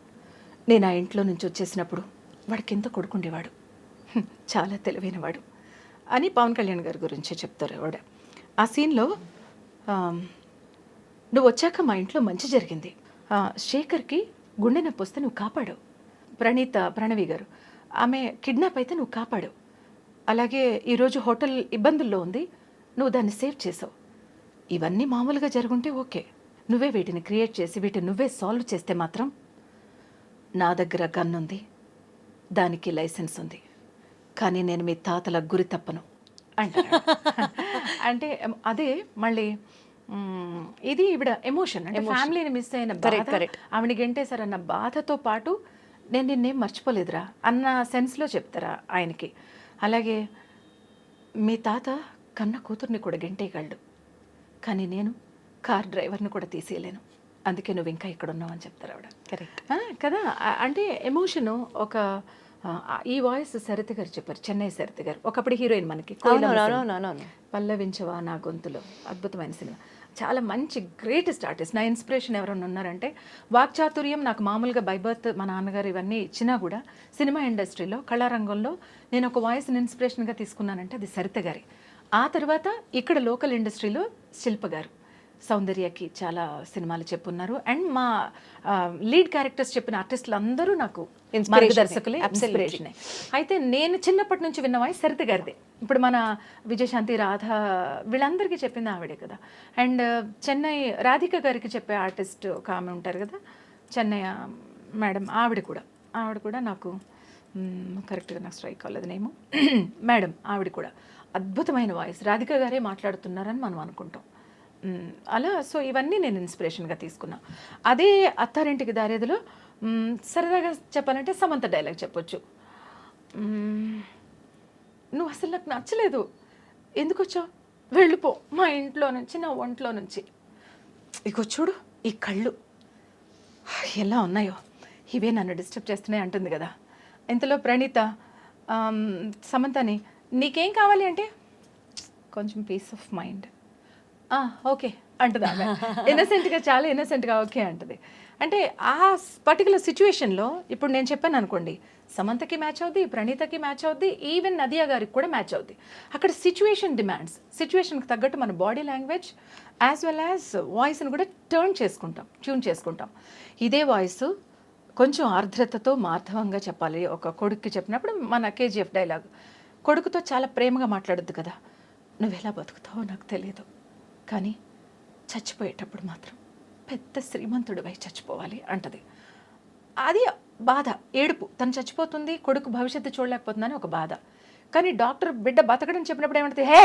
నేను ఆ ఇంట్లో నుంచి వచ్చేసినప్పుడు వాడికి ఎంత కొడుకుండేవాడు, చాలా తెలివైనవాడు అని పవన్ కళ్యాణ్ గారి గురించే చెప్తారు ఆవిడ. ఆ సీన్లో నువ్వు వచ్చాక మా ఇంట్లో మంచి జరిగింది, శేఖర్కి గుండె నొప్పి వస్తే నువ్వు కాపాడావు, ప్రణవి గారు ఆమె కిడ్నాప్ అయితే నువ్వు కాపాడావు, అలాగే ఈరోజు హోటల్ ఇబ్బందుల్లో ఉంది, నువ్వు దాన్ని సేవ్ చేసావు. ఇవన్నీ మామూలుగా జరుగుంటే ఓకే, నువ్వే వీటిని క్రియేట్ చేసి వీటిని నువ్వే సాల్వ్ చేస్తే మాత్రం నా దగ్గర గన్ ఉంది, దానికి లైసెన్స్ ఉంది, కానీ నేను మీ తాతల గురి తప్పను అంటారు. అంటే అదే మళ్ళీ ఇది ఈవిడ ఎమోషన్, అంటే ఫ్యామిలీని మిస్ అయిన బాధ, ఆవిడ గెంటేశారన్న బాధతో పాటు నేను నిన్నేం మర్చిపోలేదురా అన్న సెన్స్లో చెప్తారా ఆయనకి. అలాగే మీ తాత కన్న కూతుర్ని కూడా గెంటేయగలడు, కానీ నేను కార్ డ్రైవర్ని కూడా తీసేయలేను, అందుకే నువ్వు ఇంకా ఇక్కడ ఉన్నావు అని చెప్తారు ఆవిడ. కరెక్ట్ కదా. అంటే ఎమోషను ఒక ఈ వాయిస్ సరిత గారు చెప్పారు, చెన్నై సరిత గారు, ఒకప్పుడు హీరోయిన్ మనకి, పల్లవించవా నా గొంతులో, అద్భుతమైన సినిమా. చాలా మంచి గ్రేటెస్ట్ ఆర్టిస్ట్. నా ఇన్స్పిరేషన్ ఎవరైనా ఉన్నారంటే, వాక్చాతుర్యం నాకు మామూలుగా బై బర్త్ మా నాన్నగారు ఇవన్నీ ఇచ్చినా కూడా సినిమా ఇండస్ట్రీలో కళారంగంలో నేను ఒక వాయిస్ని ఇన్స్పిరేషన్గా తీసుకున్నానంటే అది సరిత గారి. ఆ తర్వాత ఇక్కడ లోకల్ ఇండస్ట్రీలో శిల్ప గారు, సౌందర్యకి చాలా సినిమాలు చెప్పున్నారు. అండ్ మా లీడ్ క్యారెక్టర్స్ చెప్పిన ఆర్టిస్టులు అందరూ నాకు మార్గదర్శకులే, ఇన్స్పిరేషనే. అయితే నేను చిన్నప్పటి నుంచి విన్న వాయిస్ సరిత గారిదే. ఇప్పుడు మన విజయశాంతి, రాధ వీళ్ళందరికీ చెప్పింది ఆవిడే కదా. అండ్ చెన్నై రాధిక గారికి చెప్పే ఆర్టిస్ట్ ఒక ఆమె ఉంటారు కదా, చెన్నై మేడం, ఆవిడ కూడా నాకు కరెక్ట్గా నాకు స్ట్రైక్ అవ్వలేదు నేము మేడం, ఆవిడ కూడా అద్భుతమైన వాయిస్. రాధిక గారే మాట్లాడుతున్నారని మనం అనుకుంటాం అలా. సో ఇవన్నీ నేను ఇన్స్పిరేషన్గా తీసుకున్నా. అదే అత్తారింటికి దారేదిలో సరదాగా చెప్పాలంటే సమంత డైలాగ్ చెప్పొచ్చు. నువ్వు అసలు నాకు నచ్చలేదు, ఎందుకు వచ్చావు, వెళ్ళిపో మా ఇంట్లో నుంచి, నా ఒంట్లో నుంచి. ఇగో చూడు ఈ కళ్ళు ఎలా ఉన్నాయో, ఇవే నన్ను డిస్టర్బ్ చేస్తున్నాయి అంటుంది కదా. ఇంతలో ప్రణీత సమంతని నీకేం కావాలి అంటే కొంచెం పీస్ ఆఫ్ మైండ్, ఓకే అంటుంది ఆమె. ఇన్నసెంట్గా, చాలా ఇన్నసెంట్గా ఓకే అంటుంది. అంటే ఆ పర్టికులర్ సిచ్యువేషన్లో ఇప్పుడు నేను చెప్పాను అనుకోండి, సమంతకి మ్యాచ్ అవుద్ది, ప్రణీతకి మ్యాచ్ అవుద్ది, ఈవెన్ నదియా గారికి కూడా మ్యాచ్ అవుద్ది. అక్కడ సిచ్యువేషన్ డిమాండ్స్, సిచ్యువేషన్కి తగ్గట్టు మన body language as well as వాయిస్ని కూడా ట్యూన్ చేసుకుంటాం. ఇదే వాయిస్ కొంచెం ఆర్ద్రతతో మార్ధవంగా చెప్పాలి. ఒక కొడుక్కి చెప్పినప్పుడు మన కేజీఎఫ్ డైలాగ్, కొడుకుతో చాలా ప్రేమగా మాట్లాడొద్దు కదా, నువ్వెలా బతుకుతావో నాకు తెలియదు, కానీ చచ్చిపోయేటప్పుడు మాత్రం పెద్ద శ్రీమంతుడివై చచ్చిపోవాలి అంటది. అది బాధ, ఏడుపు. తను చచ్చిపోతుంది, కొడుకు భవిష్యత్తు చూడలేకపోతుందని ఒక బాధ. కానీ డాక్టర్ బిడ్డ బతకడం చెప్పినప్పుడు ఏమంటుంది, హే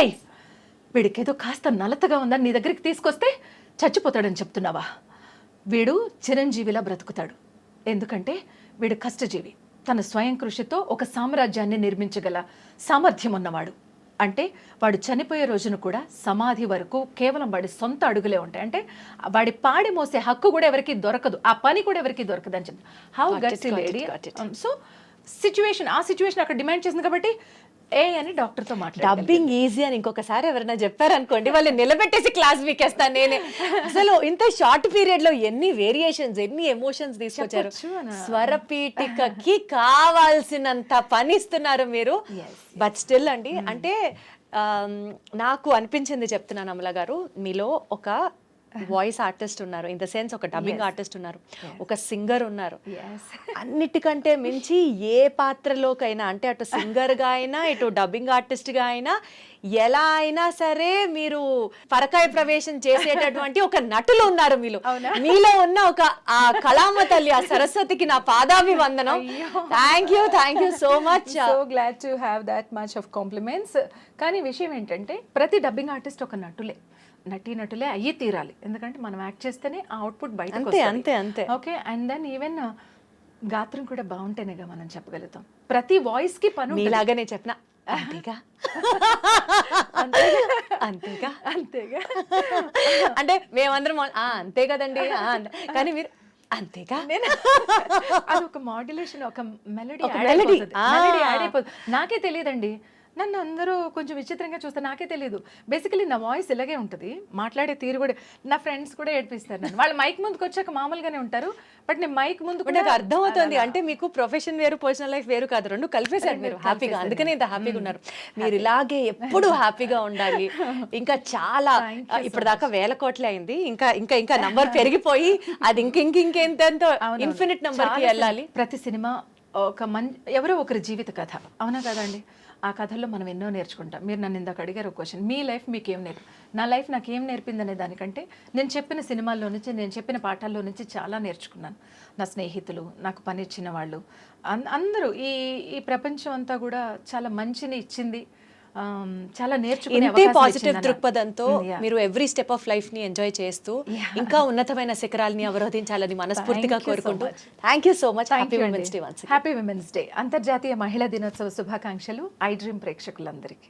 వీడికేదో కాస్త నలతగా ఉందని నీ దగ్గరికి తీసుకొస్తే చచ్చిపోతాడని చెప్తున్నావా? వీడు చిరంజీవిలా బ్రతుకుతాడు, ఎందుకంటే వీడు కష్టజీవి, తన స్వయం కృషితో ఒక సామ్రాజ్యాన్ని నిర్మించగల సామర్థ్యం ఉన్నవాడు. అంటే వాడు చనిపోయే రోజున కూడా సమాధి వరకు కేవలం వాడి సొంత అడుగులే ఉంటాయి. అంటే వాడి పాడి మోసే హక్కు కూడా ఎవరికి దొరకదు, ఆ పని కూడా ఎవరికి దొరకదు అని చెప్పి how guts lady. So situation, ఆ సిచ్యువేషన్ అక్కడ డిమాండ్ చేసింది కాబట్టి ఏ అని డాక్టర్తో మాట్లాడారు. డబ్బింగ్ ఈజీ అని ఇంకొకసారి ఎవరైనా చెప్పారనుకోండి, వాళ్ళు నిలబెట్టేసి క్లాస్ వీకేస్తాను నేనే. అసలు ఇంత షార్ట్ పీరియడ్ లో ఎన్ని వేరియేషన్స్, ఎన్ని ఎమోషన్స్ తీసుకొచ్చారు. స్వరపీఠికకి కావాల్సినంత పని ఇస్తున్నారు మీరు. బట్ స్టిల్ అండి, అంటే నాకు అనిపించింది చెప్తున్నాను అమల గారు, మీలో ఒక వాయిస్ ఆర్టిస్ట్ ఉన్నారు, ఇన్ ద సెన్స్ ఒక డబ్బింగ్ ఆర్టిస్ట్ ఉన్నారు, ఒక సింగర్ ఉన్నారు. అన్నిటికంటే మించి ఏ పాత్రలోకైనా, అంటే అటు సింగర్గా అయినా ఇటు డబ్బింగ్ ఆర్టిస్ట్గా అయినా ఎలా అయినా సరే మీరు పరకాయ ప్రవేశం చేసేటటువంటి ఒక నటులు ఉన్నారు మీలో. మీలో ఉన్న ఒక ఆ కళామ తల్లి, ఆ సరస్వతికి నా పాదాభివందనం. Thank you so much. So glad to have that much of compliments. కానీ విషయం ఏంటంటే ప్రతి డబ్బింగ్ ఆర్టిస్ట్ ఒక నటులే అయ్యి తీరాలి, ఎందుకంటే మనం యాక్ట్ చేస్తేనే ఆ అవుట్పుట్ బయట అంతే. ఓకే, అండ్ దెన్ ఈవెన్ గాత్రం కూడా బాగుంటేనేగా మనం చెప్పగలుగుతాం. ప్రతి వాయిస్ కి పని మీలాగానే చెప్పిన అంతేగా అంటే మేమందరం అంతే కదండి, కానీ మీరు అంతేగా. అది ఒక మాడ్యులేషన్, ఒక మెలడీ యాడ్ అయిపోతుంది. నాకే తెలియదండి, నన్ను అందరూ కొంచెం విచిత్రంగా చూస్తే నాకే తెలియదు. బేసికలీ నా వాయిస్ ఇలాగే ఉంటుంది, మాట్లాడే తీరు కూడా. నా ఫ్రెండ్స్ కూడా ఏడిపిస్తారు నన్ను. వాళ్ళు మైక్ ముందుకు వచ్చాక మామూలుగానే ఉంటారు, బట్ నేను మైక్ ముందు నాకు అర్థమవుతుంది. అంటే మీకు ప్రొఫెషన్ వేరు, పర్సనల్ లైఫ్ వేరు కాదు, రెండు కలిపేశారు మీరు హ్యాపీగా. అందుకనే ఇంత హ్యాపీగా ఉన్నారు. మీరు ఇలాగే ఎప్పుడు హ్యాపీగా ఉండాలి. ఇంకా చాలా ఇప్పటిదాకా 1000 కోట్లే అయింది, ఇంకా నంబర్ పెరిగిపోయి అది ఇంకెంతో ఇన్ఫినిట్ నంబర్ కి వెళ్ళాలి. ప్రతి సినిమా ఒక ఎవరో ఒకరి జీవిత కథ, అవునా కదండి? ఆ కథల్లో మనం ఎన్నో నేర్చుకుంటాం. మీరు నన్ను ఇందాక అడిగారు ఒక క్వశ్చన్, మీ లైఫ్ మీకు ఏం నా లైఫ్ నాకు ఏం నేర్పింది అనే దానికంటే నేను చెప్పిన సినిమాల్లో నుంచి, నేను చెప్పిన పాఠాల్లో నుంచి చాలా నేర్చుకున్నాను. నా స్నేహితులు, నాకు పని ఇచ్చిన వాళ్ళు అందరూ, ఈ ప్రపంచం అంతా కూడా చాలా మంచిని ఇచ్చింది, చాలా నేర్చుకునే పాజిటివ్ దృక్పథంతో మీరు ఎవ్రీ స్టెప్ ఆఫ్ లైఫ్ ని ఎంజాయ్ చేస్తూ ఇంకా ఉన్నతమైన శిఖరాలని అవరోధించాలని మనస్ఫూర్తిగా కోరుకుంటూ thank you so much. Happy women's day. Happy women's day, అంతర్జాతీయ మహిళా దినోత్సవ శుభాకాంక్షలు ఐ డ్రీమ్ ప్రేక్షకులందరికీ.